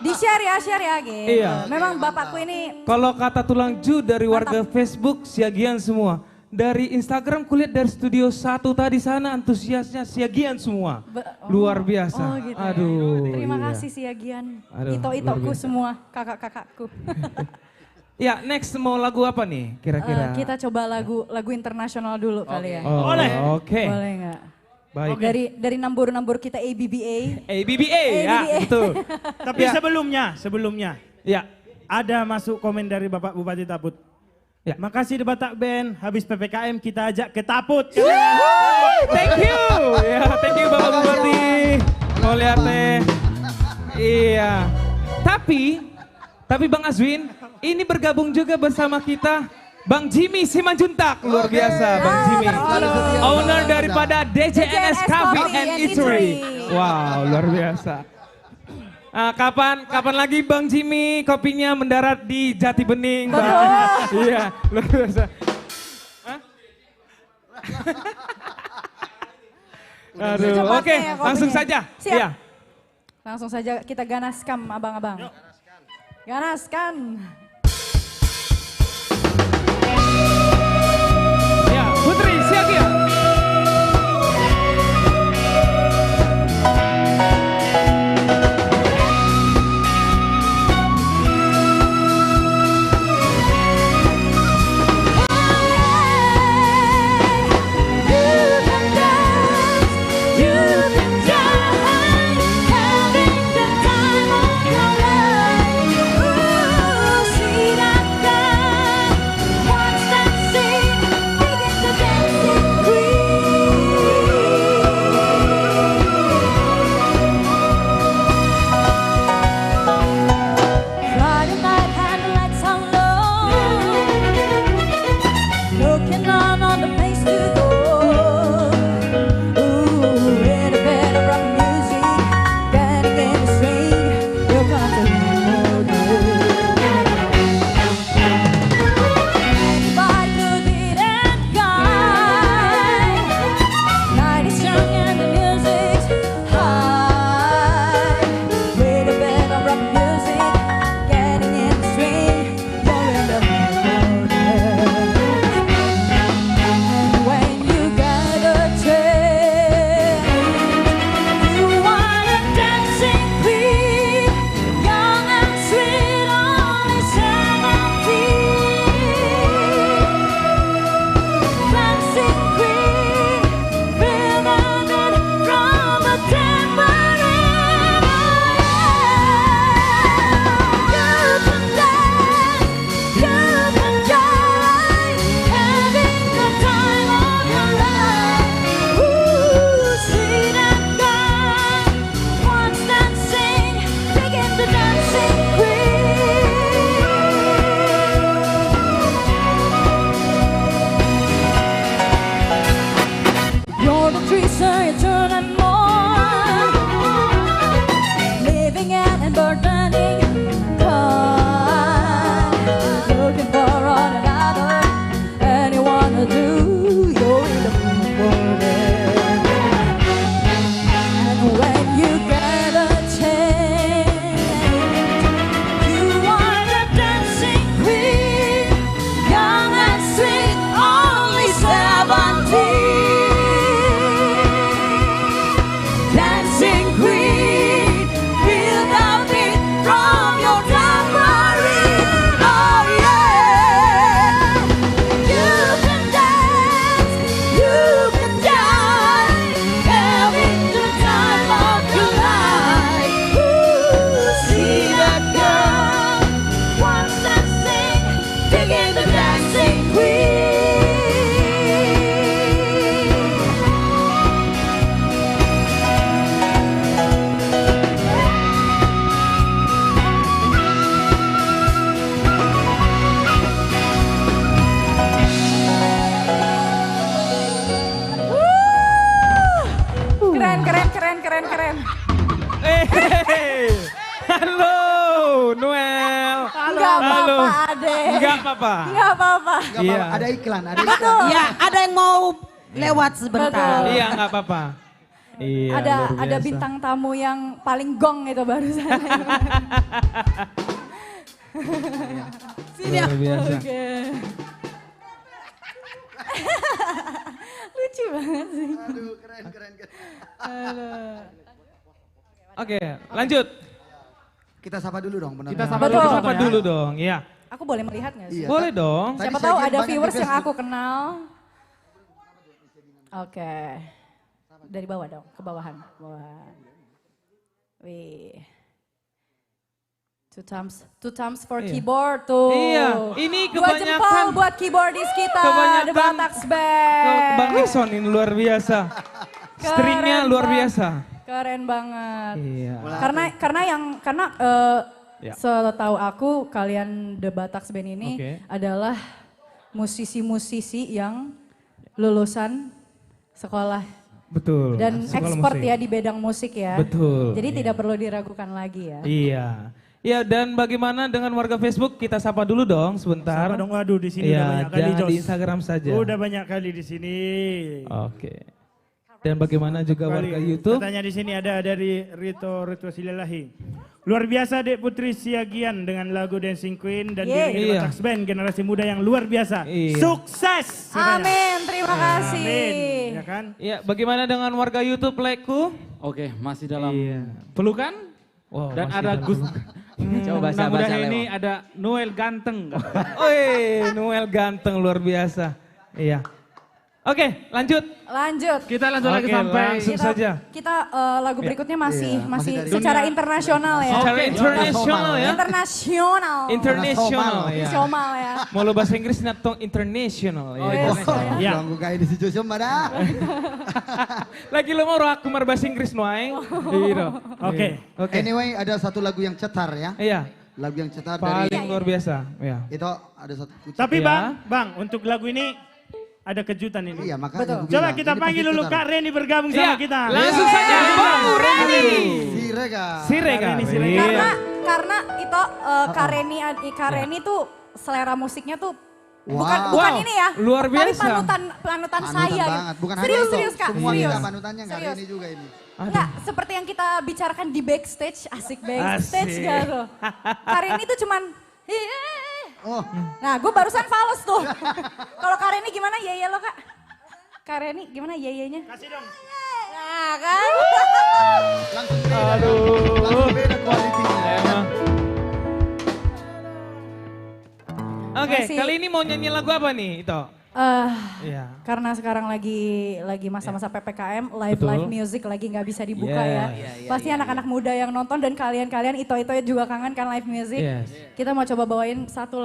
Di-share ya gitu. Iya. Memang bapakku ini Kalau kata tulang ju dari warga Facebook siagian semua. Dari Instagram kulihat dari studio 1 tadi sana antusiasnya siagian semua. Luar biasa. Oh gitu. Aduh. Terima iya. kasih Siagian. Aduh, Ito-itoku luar biasa. semua, kakak-kakakku. Ya, next mau lagu apa nih kira-kira? Kita coba lagu internasional dulu kali ya. Oh, boleh. Oke. Boleh nggak? Baik. Dari nambur-nambur kita ABBA. ABBA ya, betul. Tapi Ya. sebelumnya Ya. ada masuk komen dari Bapak Bupati Taput. Ya. Makasih The Batak Band, habis PPKM kita ajak ke Taput. Thank you. Ya, thank you Bapak Bupati. Mau lihat teh. Iya. Tapi Bang Azwin, ini bergabung juga bersama kita Bang Jimmy Simanjuntak. Luar biasa Bang Jimmy. Owner daripada DJNS Coffee and Eatery. Wow, luar biasa. Kapan lagi Bang Jimmy kopinya mendarat di Jati Bening, Bang? Iya, luar biasa. Aduh, oke, langsung saja. Siap. Iya. Langsung saja kita ganaskan abang-abang. Ganaskan. Ya, Putri siap ya. Enggak apa-apa. Enggak apa-apa. Iya. Ada iklan, ada iklan. Betul. Ya, ada yang mau lewat sebentar. Iya, enggak apa-apa. Iya, luar Ada biasa. bintang tamu yang paling gong itu barusan. Sini Luar biasa. Oke. Lucu banget sih. Aduh, keren. Aduh. Oke, lanjut. Kita sapa dulu dong penonton. Kita sapa dulu dong, iya. Aku boleh melihat nggak sih? Iya. Boleh dong. Tadi Siapa saya tahu lihat ada banyak di viewers yang Facebook. aku kenal. Oke. Dari bawah dong, ke bawahan. Bawahan. Wih. Two times for Iya. keyboard tuh. Iya, ini Dua jempol kebanyakan buat keyboardis kita, The kebanyakan Batax Band. Bang Nixon ini luar biasa. Stringnya luar biasa. Keren banget. Iya. Karena Ya. setahu aku kalian The Batax Band ini Oke. adalah musisi-musisi yang lulusan sekolah Betul. dan Sekolah expert musik. ya di bidang musik ya. Betul. Jadi Iya. tidak perlu diragukan lagi ya. Iya. Ya, dan bagaimana dengan warga Facebook? Kita sapa dulu dong sebentar. Sapa dong, waduh di sini Iya, udah banyak kali jangan Jos. di Instagram saja. Udah banyak kali di sini. Oke. Dan bagaimana juga warga YouTube? Katanya di sini ada dari Rito Silalahi. Luar biasa Dek Putri Siagian dengan lagu Dancing Queen dan Yeay. diri Iya. Batax Band generasi muda yang luar biasa. Iya. Sukses. katanya. Amin, terima kasih. Amin. Ya kan? Iya, bagaimana dengan warga YouTube Leku? Oke, masih dalam Iya. pelukan. Wow, Dan masih ada dalam Gus. Coba Muda ini ada Noel Ganteng. Oi, Noel ganteng luar biasa. Iya. Oke, lanjut. Lanjut. Kita lanjut lagi Oke, sampai langsung saja. Kita lagu berikutnya masih Iya, masih dari secara dunia. internasional ya. Secara internasional ya. Internasional. International ya. Internasional ya. Mau lo bahasa Inggris natong international ya. Ya. Ganggu kayak di situ cuma dah. Lagi lo mau aku mar bahasa Inggris noai. Iya. Oke. Oke. Anyway, ada satu lagu yang cetar ya. Iya. Lagu yang cetar Paling dari luar biasa. Iya. itu ada satu Tapi Ya. Bang, untuk lagu ini ada kejutan ini. Iya, makanya aku Coba bilang, kita ini panggil pasti dulu cetar. Kak Reni bergabung Iya, sama kita. langsung saja Bang Reni. Sirega. Sirega. Reni. Karena itu Kak Reni tuh selera musiknya tuh Wow. bukan ini ya. Luar biasa. Tapi panutan saya. banget. Bukan hanya serius lo. serius Kak, Semua serius. kita panutannya nggak Serius. ini juga ini. Enggak, seperti yang kita bicarakan di backstage, asik backstage Asik. gak tuh. Kak Reni tuh cuman Oh, nah gue barusan fals tuh. Kalau Kak Reni gimana ye lo Kak? Kak Reni gimana ye-nya? Kasih dong. Nah kan. langsung beda. Aduh. Langsung beda kualitinya. Emang. Oke, Masih- kali ini mau nyanyi lagu apa nih, Ito? Iya. Karena sekarang lagi masa-masa PPKM, live Betul. music lagi nggak bisa dibuka Yes. ya. Pasti anak-anak muda yang nonton dan kalian itu juga kangen kan live music. Yes. Kita mau coba bawain satu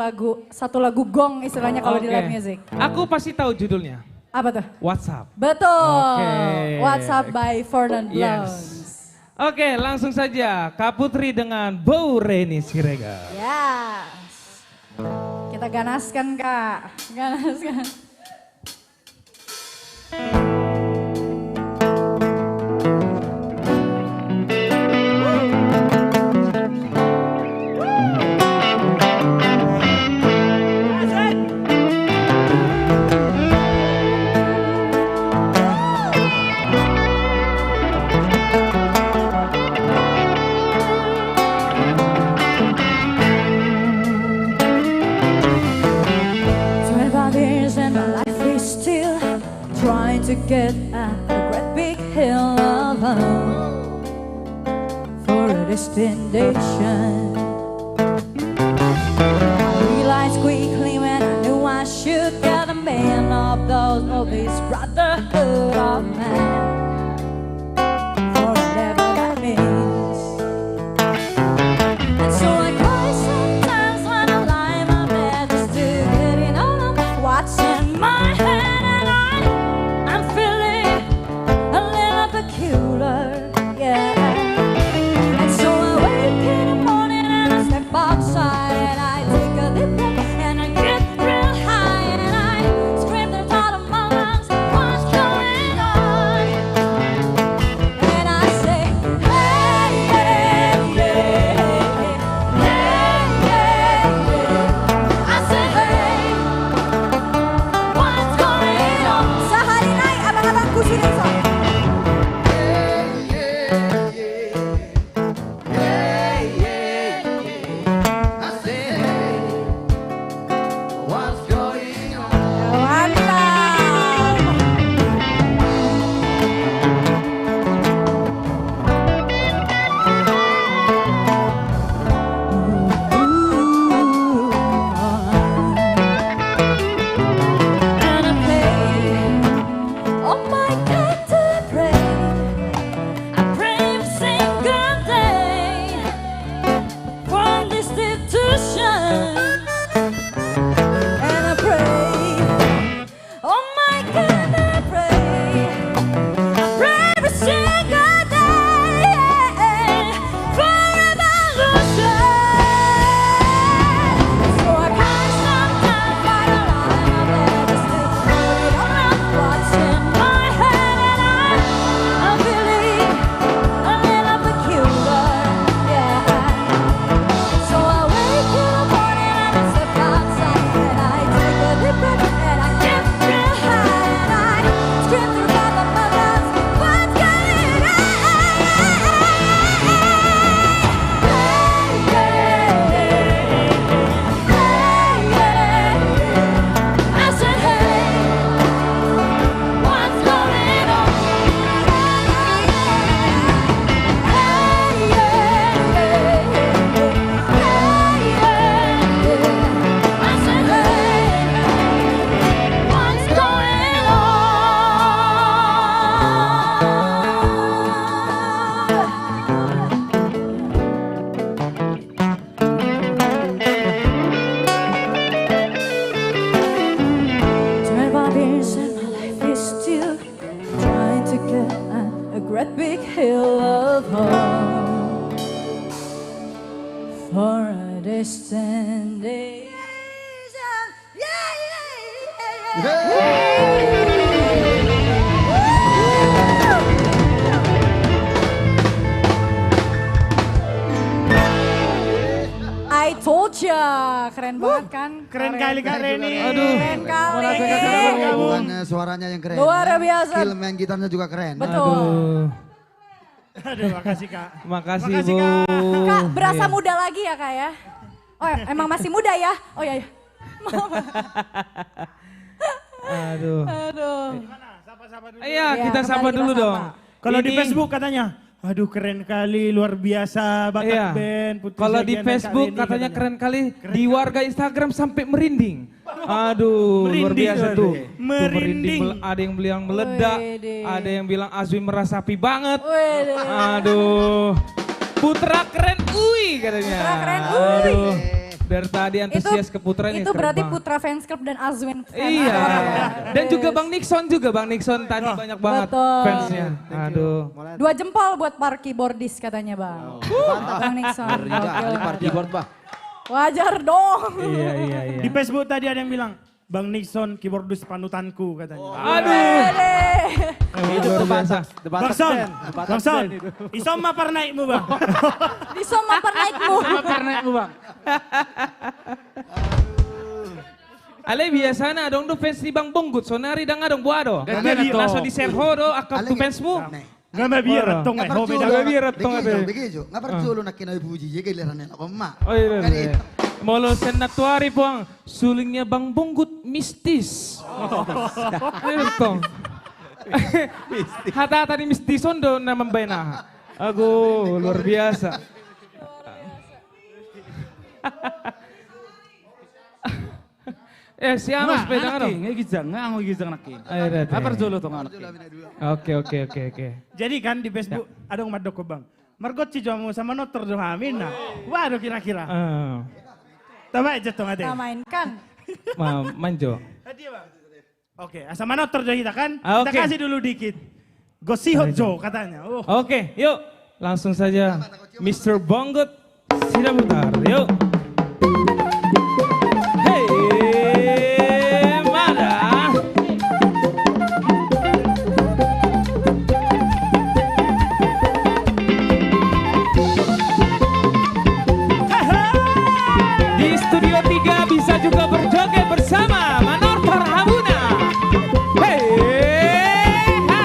lagu gong istilahnya kalau di Oke. live music. Aku pasti tahu judulnya. Apa tuh? WhatsApp. Betul. Oke. WhatsApp by Fernand Blondes. Yes. Oke, langsung saja Kak Putri dengan Bau Reni Sirega. Yes. Kita ganaskan Kak. Ganaskan. And my life is still trying to get at a great big hill alone for a destination. I realized quickly when I knew I should get a man of this brotherhood of man, for whatever that means. And so I cry sometimes when I lie in my bed just to get it on what's in my head, and I'm feeling a little peculiar, yeah. And so I wake in the morning and I step outside and I take a deep breath and I get real high and I scream the top of my lungs, what's going on? for a distant day. I told ya, keren banget kan? Keren kali Kak Reni. Aduh, keren kali. Bukan suaranya yang keren. Luar biasa. Skill main gitarnya juga keren. Betul. Aduh, makasih Kak. Makasih, Makasih, Bu. Kak. Kak, berasa Iya. muda lagi ya Kak ya? Oh emang masih muda ya? Oh iya. Aduh. Aduh. Iya, kita sapa dulu dong. Kalau di Ini- Facebook katanya, aduh keren kali, luar biasa Batak Iya. Band. Putri Kalau di Zagian dan Kak Facebook Reni katanya keren kali, di warga Instagram sampai merinding. Aduh, luar Merinding, biasa waduh. tuh. Merinding. Tuh ada yang bilang meledak, Wede. ada yang bilang Azwi merasapi banget. Wede. Aduh, Putra keren ui katanya. Putra keren ui. Aduh, dari tadi antusias ke Putranya Itu keren berarti banget. Putra Fans Club dan Azwin fans. Iya, club. dan juga Bang Nixon tadi banyak banget Betul. fansnya. Aduh. 2 jempol buat para keyboardis katanya Bang. Bang Nixon. Gokil. keyboard bah. Wajar dong. Iya. Di Facebook tadi ada yang bilang, Bang Nixon keyboardis panutanku katanya. Aduh. Itu luar biasa. Bang Son, Bang Son, isom mapar naikmu Bang. Bisa mampar naikmu. Bang. Ale biasanya dong do fans di Bang Bonggut, sonari dang adong buado. Ganti ato. Langsung di share ho do akak tu fansmu. Gak mau biar retong Nggak ho percuma. beda. Gak biar retong Begitu, ate. begitu. Nggak percuma lu nak kena puji je giliran apa emak. Oh iya. Kan iya. Molo senatuari puang, sulingnya Bang Bonggut mistis. Ini tong. Hata tadi mistison do nama bayna. Aduh, luar biasa. Siapa sepeda dong? Ngegijang naki. Ayo, dah, dah. Apa dulu tuh anak? Oke. Jadi kan di Facebook ada umat doko Bang. Margot si jamu sama notor dong amin nah. Waduh kira-kira. Tama aja tuh ada. Kita mainkan. Manjo. Oke, sama notor jo kita kan. Ah, Kita oke. kasih dulu dikit. Gosihot Jo katanya. Oh. Oke, yuk. Langsung saja Mr. Bonggut sudah putar. Yuk. Hey, mana? Di Studio 3 bisa juga berjoget bersama Manortor Hamuna. Hey, ha.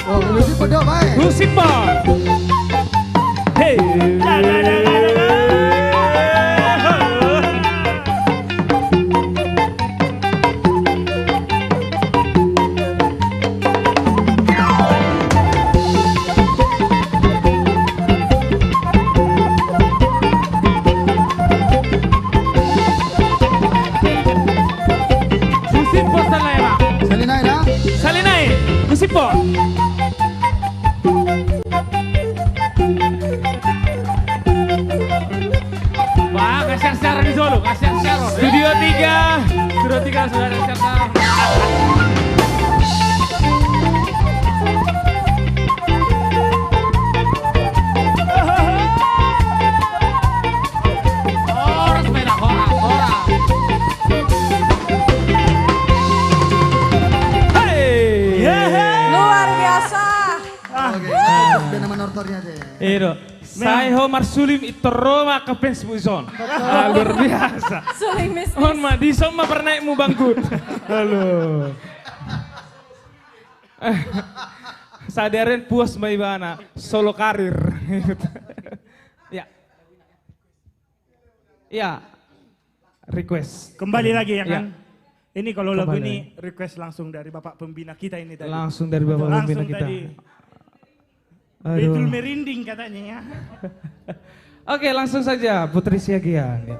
Oh, lu sih pedo baik. Lucifer. Hey. Lucifer Salera. Salina ya. Salinay. Lucifer. Wah, share di Solo, share. Studio 3. Studio 3 sudah ada share. Luar biasa. Band nama nortornya deh. Ero, saya Marsulim itu Roma ke Pensmuson. Luar biasa. Suling mistis. On ma di soma pernah mu bangkut. Halo. Sadarin puas mbak Ibana, solo karir. Ya. Ya. Request. Kembali lagi ya kan. Ini kalau lagu Kembali. ini request langsung dari Bapak Pembina kita ini tadi. Langsung dari Bapak Pembina kita. Tadi. Aduh. Betul merinding katanya ya. Oke, langsung saja Putri Siagian. Ya.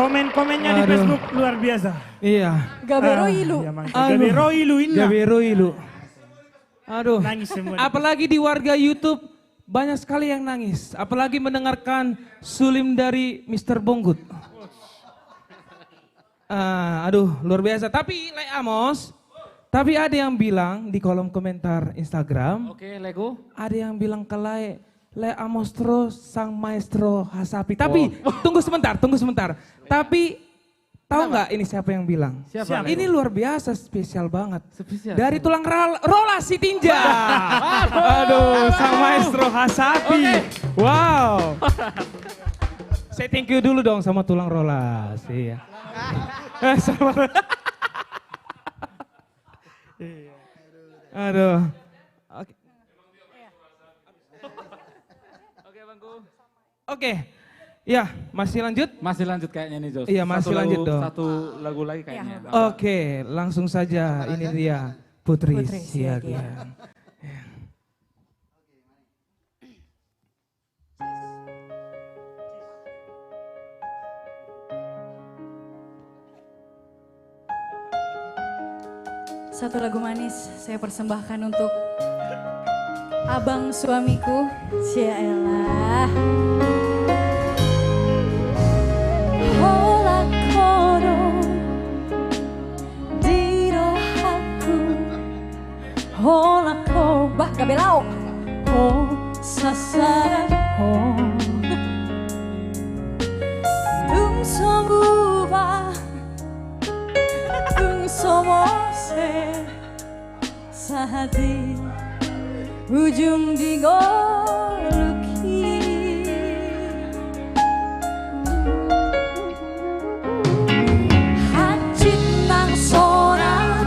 Komen-komennya di Facebook luar biasa. Iya. Gabero ilu. Gabero ilu inna. Gabero ilu. Aduh. Nangis semua. Apalagi di warga YouTube banyak sekali yang nangis. Apalagi mendengarkan sulim dari Mr. Bonggut. Aduh, luar biasa. Tapi Le Amos, tapi ada yang bilang di kolom komentar Instagram. Oke, Lego. Ada yang bilang ke Le Amos terus sang maestro Hasapi. Tapi tunggu sebentar. Tapi tahu nggak ini siapa yang bilang? Siapa? Ini luar biasa, spesial banget. Spesial. Dari tulang rola si tinja. Aduh, sang maestro Hasapi. Okay. Wow. Saya thank you dulu dong sama tulang rola. Iya. Aduh. Oke. Oke. Ya, masih lanjut? Masih lanjut kayaknya nih, Jos. Iya, masih lanjut dong. Satu lagu lagi kayaknya. Oke, langsung saja. Ini dia Putri Siagian. Satu lagu manis saya persembahkan untuk abang suamiku, Ciaelah. Hola kono diro haku, hola ko bah kabelao, ho sasara ho, tung somuba, tung somose. Sahati ujung digoluki hacit nang sora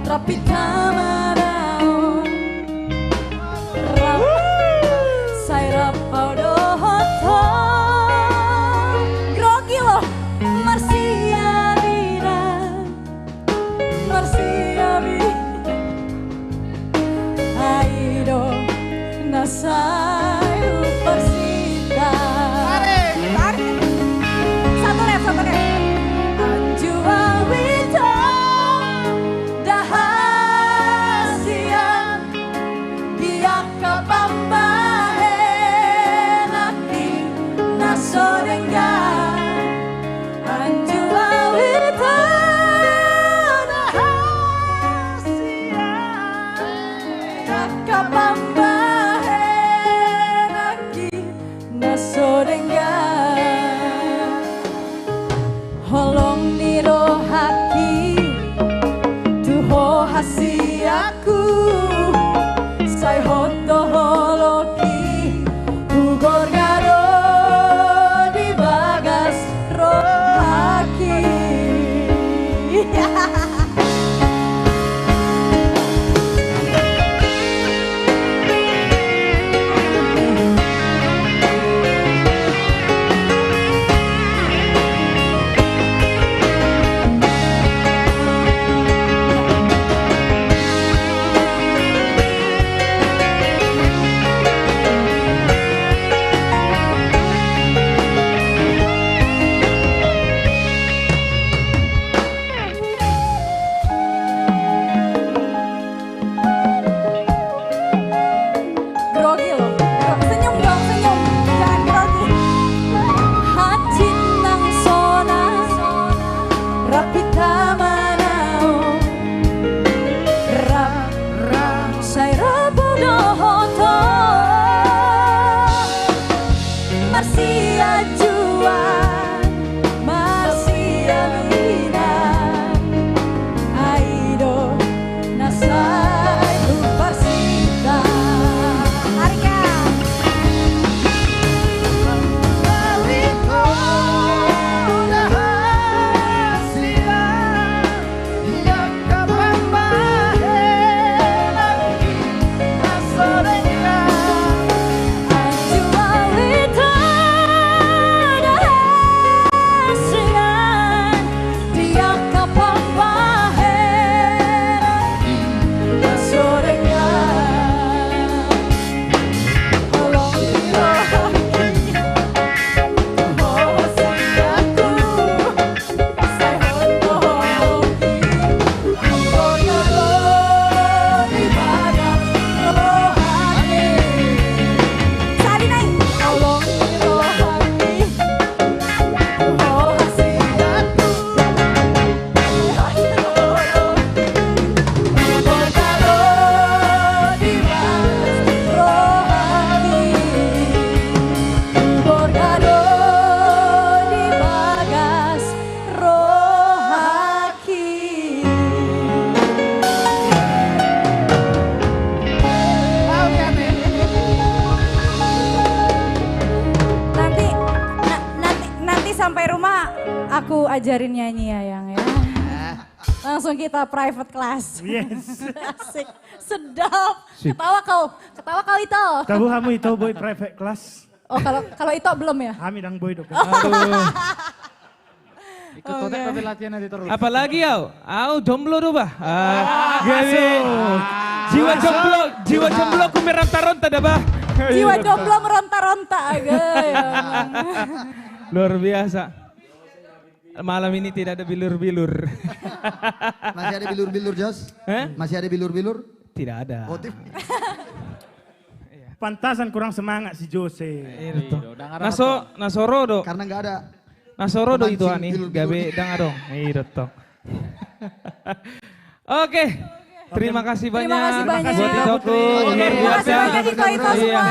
rapi tamarao sai rapau dohoto grogi lo marsia bira marsia bira Nasai persita. Tarik. Satu rep. Anjua wito dahasia dia kapambae aku ajarin nyanyi ya Yang ya. Langsung kita private class. Yes. Asik, sedap. Ketawa kau itu. Kamu itu boy private class. Oh kalau itu belum ya? Kami dang boy dok. Ikut kotek tapi latihan nanti terus. Apalagi jomblo tuh bah. Jiwa jomblo ku meronta-ronta dah bah. Jiwa jomblo meronta-ronta. Luar biasa. Malam ini tidak ada bilur-bilur. Masih ada bilur-bilur, Jos? Masih ada bilur-bilur? Tidak ada. Oh, Pantasan kurang semangat si Jose. Nasoro do. Karena nggak ada. Nasoro do itu ani. Gabe dang dong. Iya toh. Oke. Terima kasih banyak. Terima kasih banyak. Buat Itoku. Terima kasih banyak Ito semua.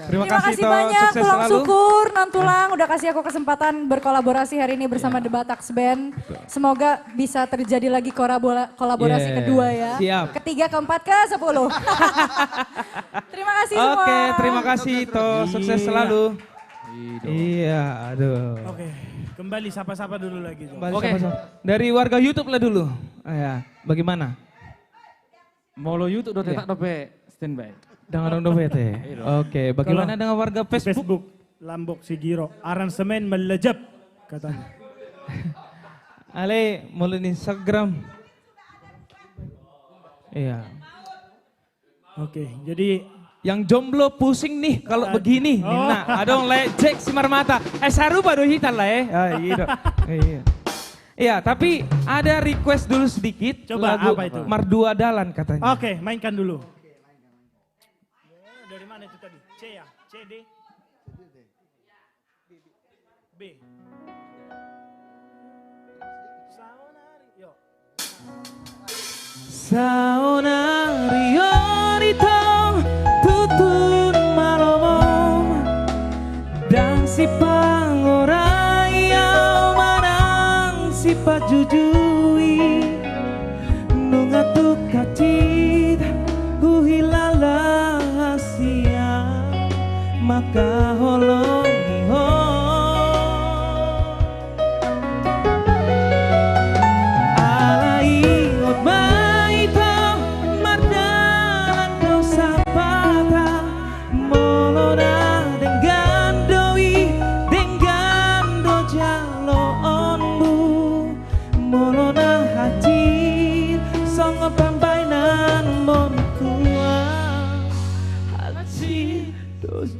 Terima kasih Ito. Banyak. Sukses Tulang selalu. syukur Nantulang udah kasih aku kesempatan berkolaborasi hari ini bersama The Batax Band. Semoga bisa terjadi lagi kolaborasi kedua ya. Siap. Ketiga, keempat, ke-10. Terima kasih semua. Oke, terima kasih Ito. Sukses selalu. Iya, aduh. Oke, kembali sapa-sapa dulu lagi. Oke, dari warga YouTube lah dulu. Ya, bagaimana? Molo YouTube do tetak dope standby. Dengan dope teh. Oke, bagaimana dengan warga Facebook? Lambok Sigiro, aransemen melejap katanya. Ale, mulai Instagram. Iya. Oke, jadi yang jomblo pusing nih kalau begini. Nah, adong lecek simar mata. Saru baru hitam lah iya. Iya, tapi ada request dulu sedikit. Coba lagu apa itu? Mardua Dalan katanya. Oke, mainkan dulu. Dari mana itu tadi? C ya? C, D? B. Saonario ditong tutun malomom dan si pangorayau manang si pajujui nungatuk kacid uhilala hasia maka holongi ho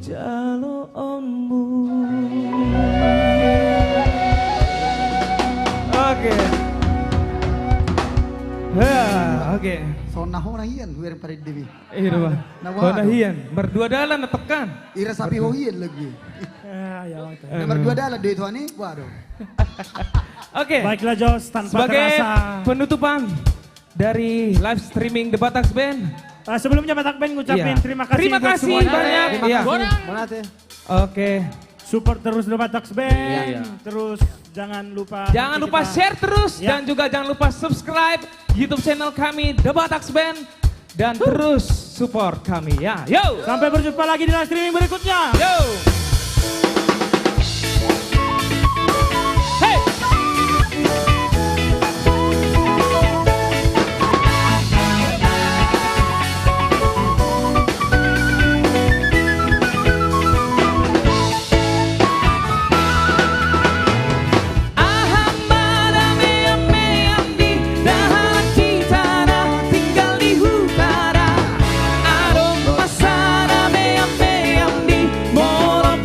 jalo onmu. Oke. Oke. Sonaho nahian huir parid dewi. Iya bah. Nahian. Berdua dalan tekan. Ira sapi hohian lagi. Berdua dalan deh tuan ini. Waduh. Oke. Baiklah Jos, tanpa sebagai terasa. penutupan dari live streaming The Batax Band. Sebelumnya Batax Band ngucapin terima kasih. Terima kasih banyak. Oke. Support terus The Batax Band. Terus jangan lupa share terus dan juga jangan lupa subscribe YouTube channel kami The Batax Band dan terus support kami ya. Yo. Sampai berjumpa lagi di live streaming berikutnya. Yo. Molo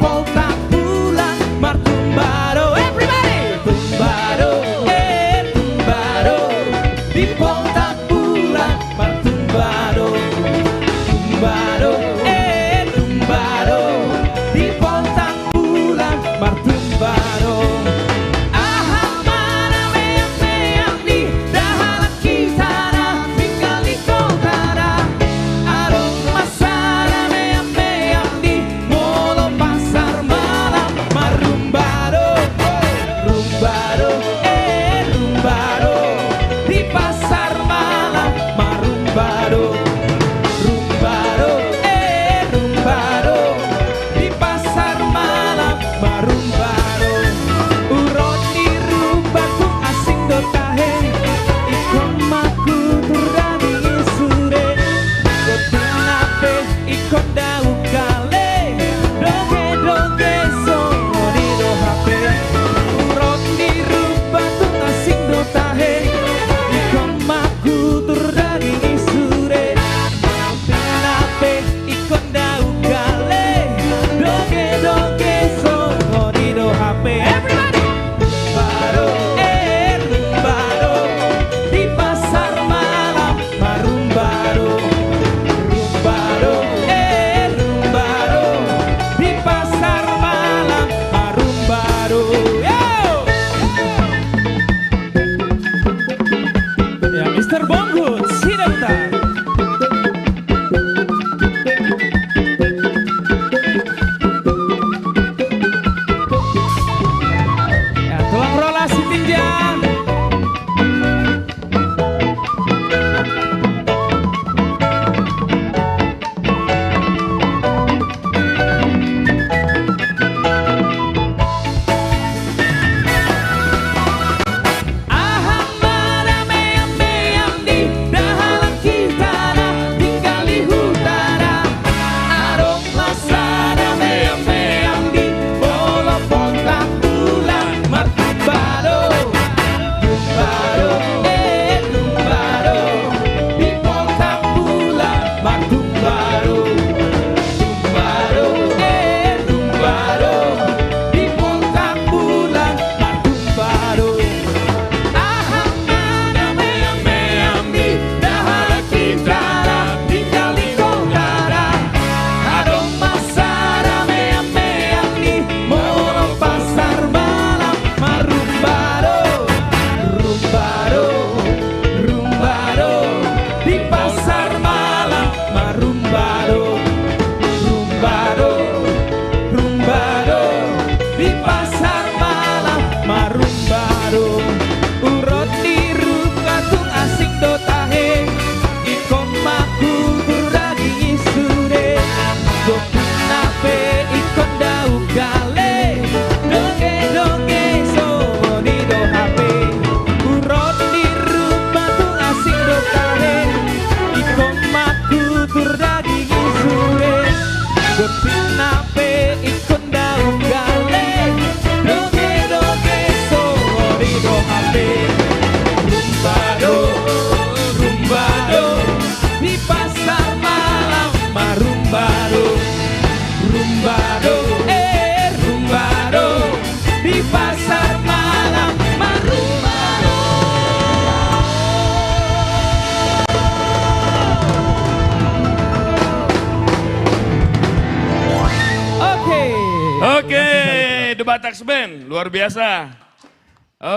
The Batax Band, luar biasa.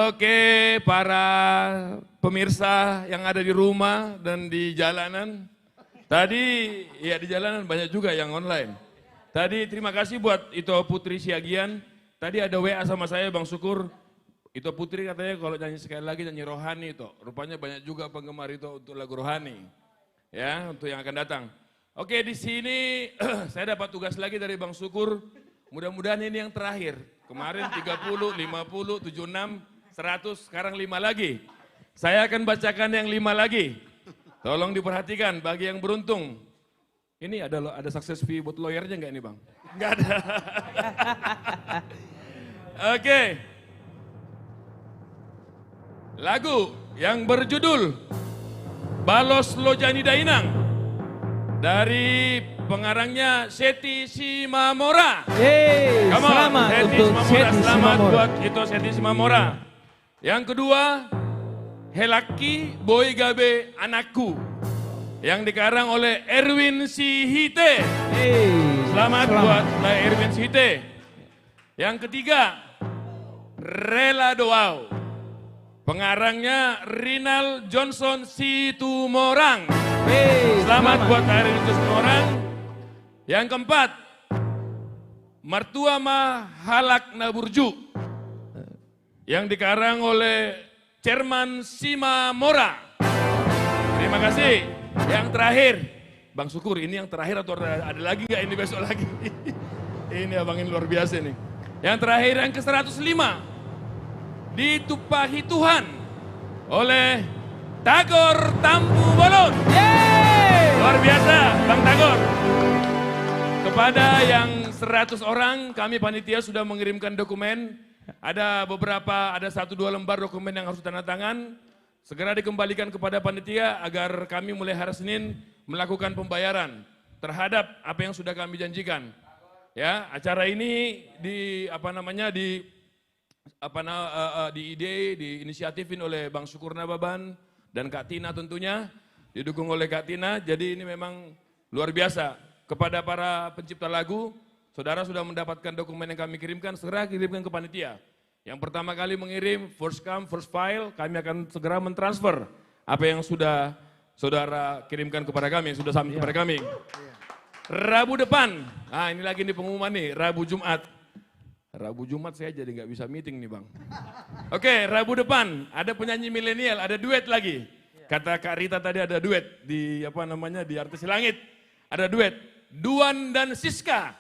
Oke, para pemirsa yang ada di rumah dan di jalanan. Tadi, ya di jalanan banyak juga yang online. Tadi terima kasih buat Ito Putri Siagian. Tadi ada WA sama saya, Bang Syukur. Ito Putri katanya kalau nyanyi sekali lagi nyanyi rohani itu. Rupanya banyak juga penggemar itu untuk lagu rohani. Ya, untuk yang akan datang. Oke, di sini saya dapat tugas lagi dari Bang Syukur. Mudah-mudahan ini yang terakhir. Kemarin 30, 50, 76, 100, sekarang 5 lagi. Saya akan bacakan yang 5 lagi. Tolong diperhatikan bagi yang beruntung. Ini ada success fee buat lawyernya nggak ini Bang? Nggak ada. Oke. Lagu yang berjudul Balos Lojani Dainang dari pengarangnya Seti Simamora. Selamat untuk Seti Selamat Simamora. buat itu Seti Simamora. Yang kedua, Helaki Boy Gabe Anakku yang dikarang oleh Erwin Sihite. Selamat buat Erwin Sihite. Yang ketiga, Rela Doau. Pengarangnya Rinal Johnson Situmorang. Selamat buat Rinal Situmorang. Yang keempat, Mertua Halak Naburju yang dikarang oleh Chairman Simamora. Terima kasih. Yang terakhir, Bang Syukur, ini yang terakhir atau ada lagi nggak ini besok lagi? Ini abang ini luar biasa nih. Yang terakhir yang ke-105, Ditupahi Tuhan oleh Tagor Tampu Bolon. Luar biasa, Bang Tagor. Kepada yang 100 orang, kami panitia sudah mengirimkan dokumen. Ada 1-2 lembar dokumen yang harus tanda tangan. Segera dikembalikan kepada panitia agar kami mulai hari Senin melakukan pembayaran terhadap apa yang sudah kami janjikan. Ya, acara ini diinisiatifin oleh Bang Syukur Nababan dan Kak Tina tentunya, didukung oleh Kak Tina. Jadi ini memang luar biasa. Kepada para pencipta lagu, saudara sudah mendapatkan dokumen yang kami kirimkan, segera kirimkan ke panitia. Yang pertama kali mengirim, first come, first file, kami akan segera mentransfer apa yang sudah saudara kirimkan kepada kami, sudah sampai kepada kami. Rabu depan, nah ini lagi nih pengumuman nih, Rabu Jumat. Rabu Jumat saya jadi nggak bisa meeting nih Bang. Oke, Rabu depan ada penyanyi milenial, ada duet lagi. Kata Kak Rita tadi ada duet di di Artis Langit. Ada duet, Duan dan Siska.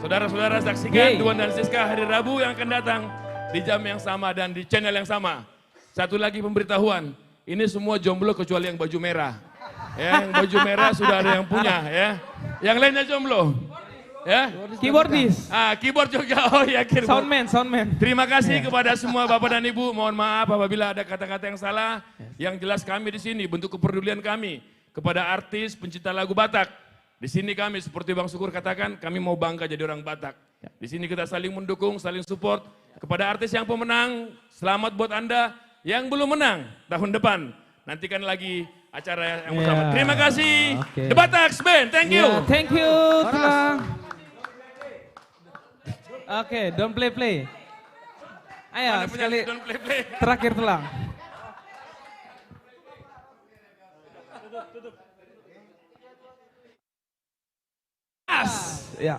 Saudara-saudara saksikan Duan dan Siska hari Rabu yang akan datang di jam yang sama dan di channel yang sama. Satu lagi pemberitahuan, ini semua jomblo kecuali yang baju merah. Ya, yang baju merah sudah ada yang punya ya. Yang lainnya jomblo. Ya, keyboardis. Keyboard juga. Oh ya, soundman. Terima kasih kepada semua Bapak dan Ibu. Mohon maaf apabila ada kata-kata yang salah. Yang jelas kami di sini bentuk kepedulian kami kepada artis pencipta lagu Batak. Di sini kami seperti Bang Syukur katakan, kami mau bangga jadi orang Batak. Di sini kita saling mendukung, saling support. Kepada artis yang pemenang, selamat buat Anda. Yang belum menang tahun depan, nantikan lagi acara yang pertama. Terima kasih. The Batax Band, thank you. Thank you. Oke, don't play. Ayo sekali terakhir Telang. Ya.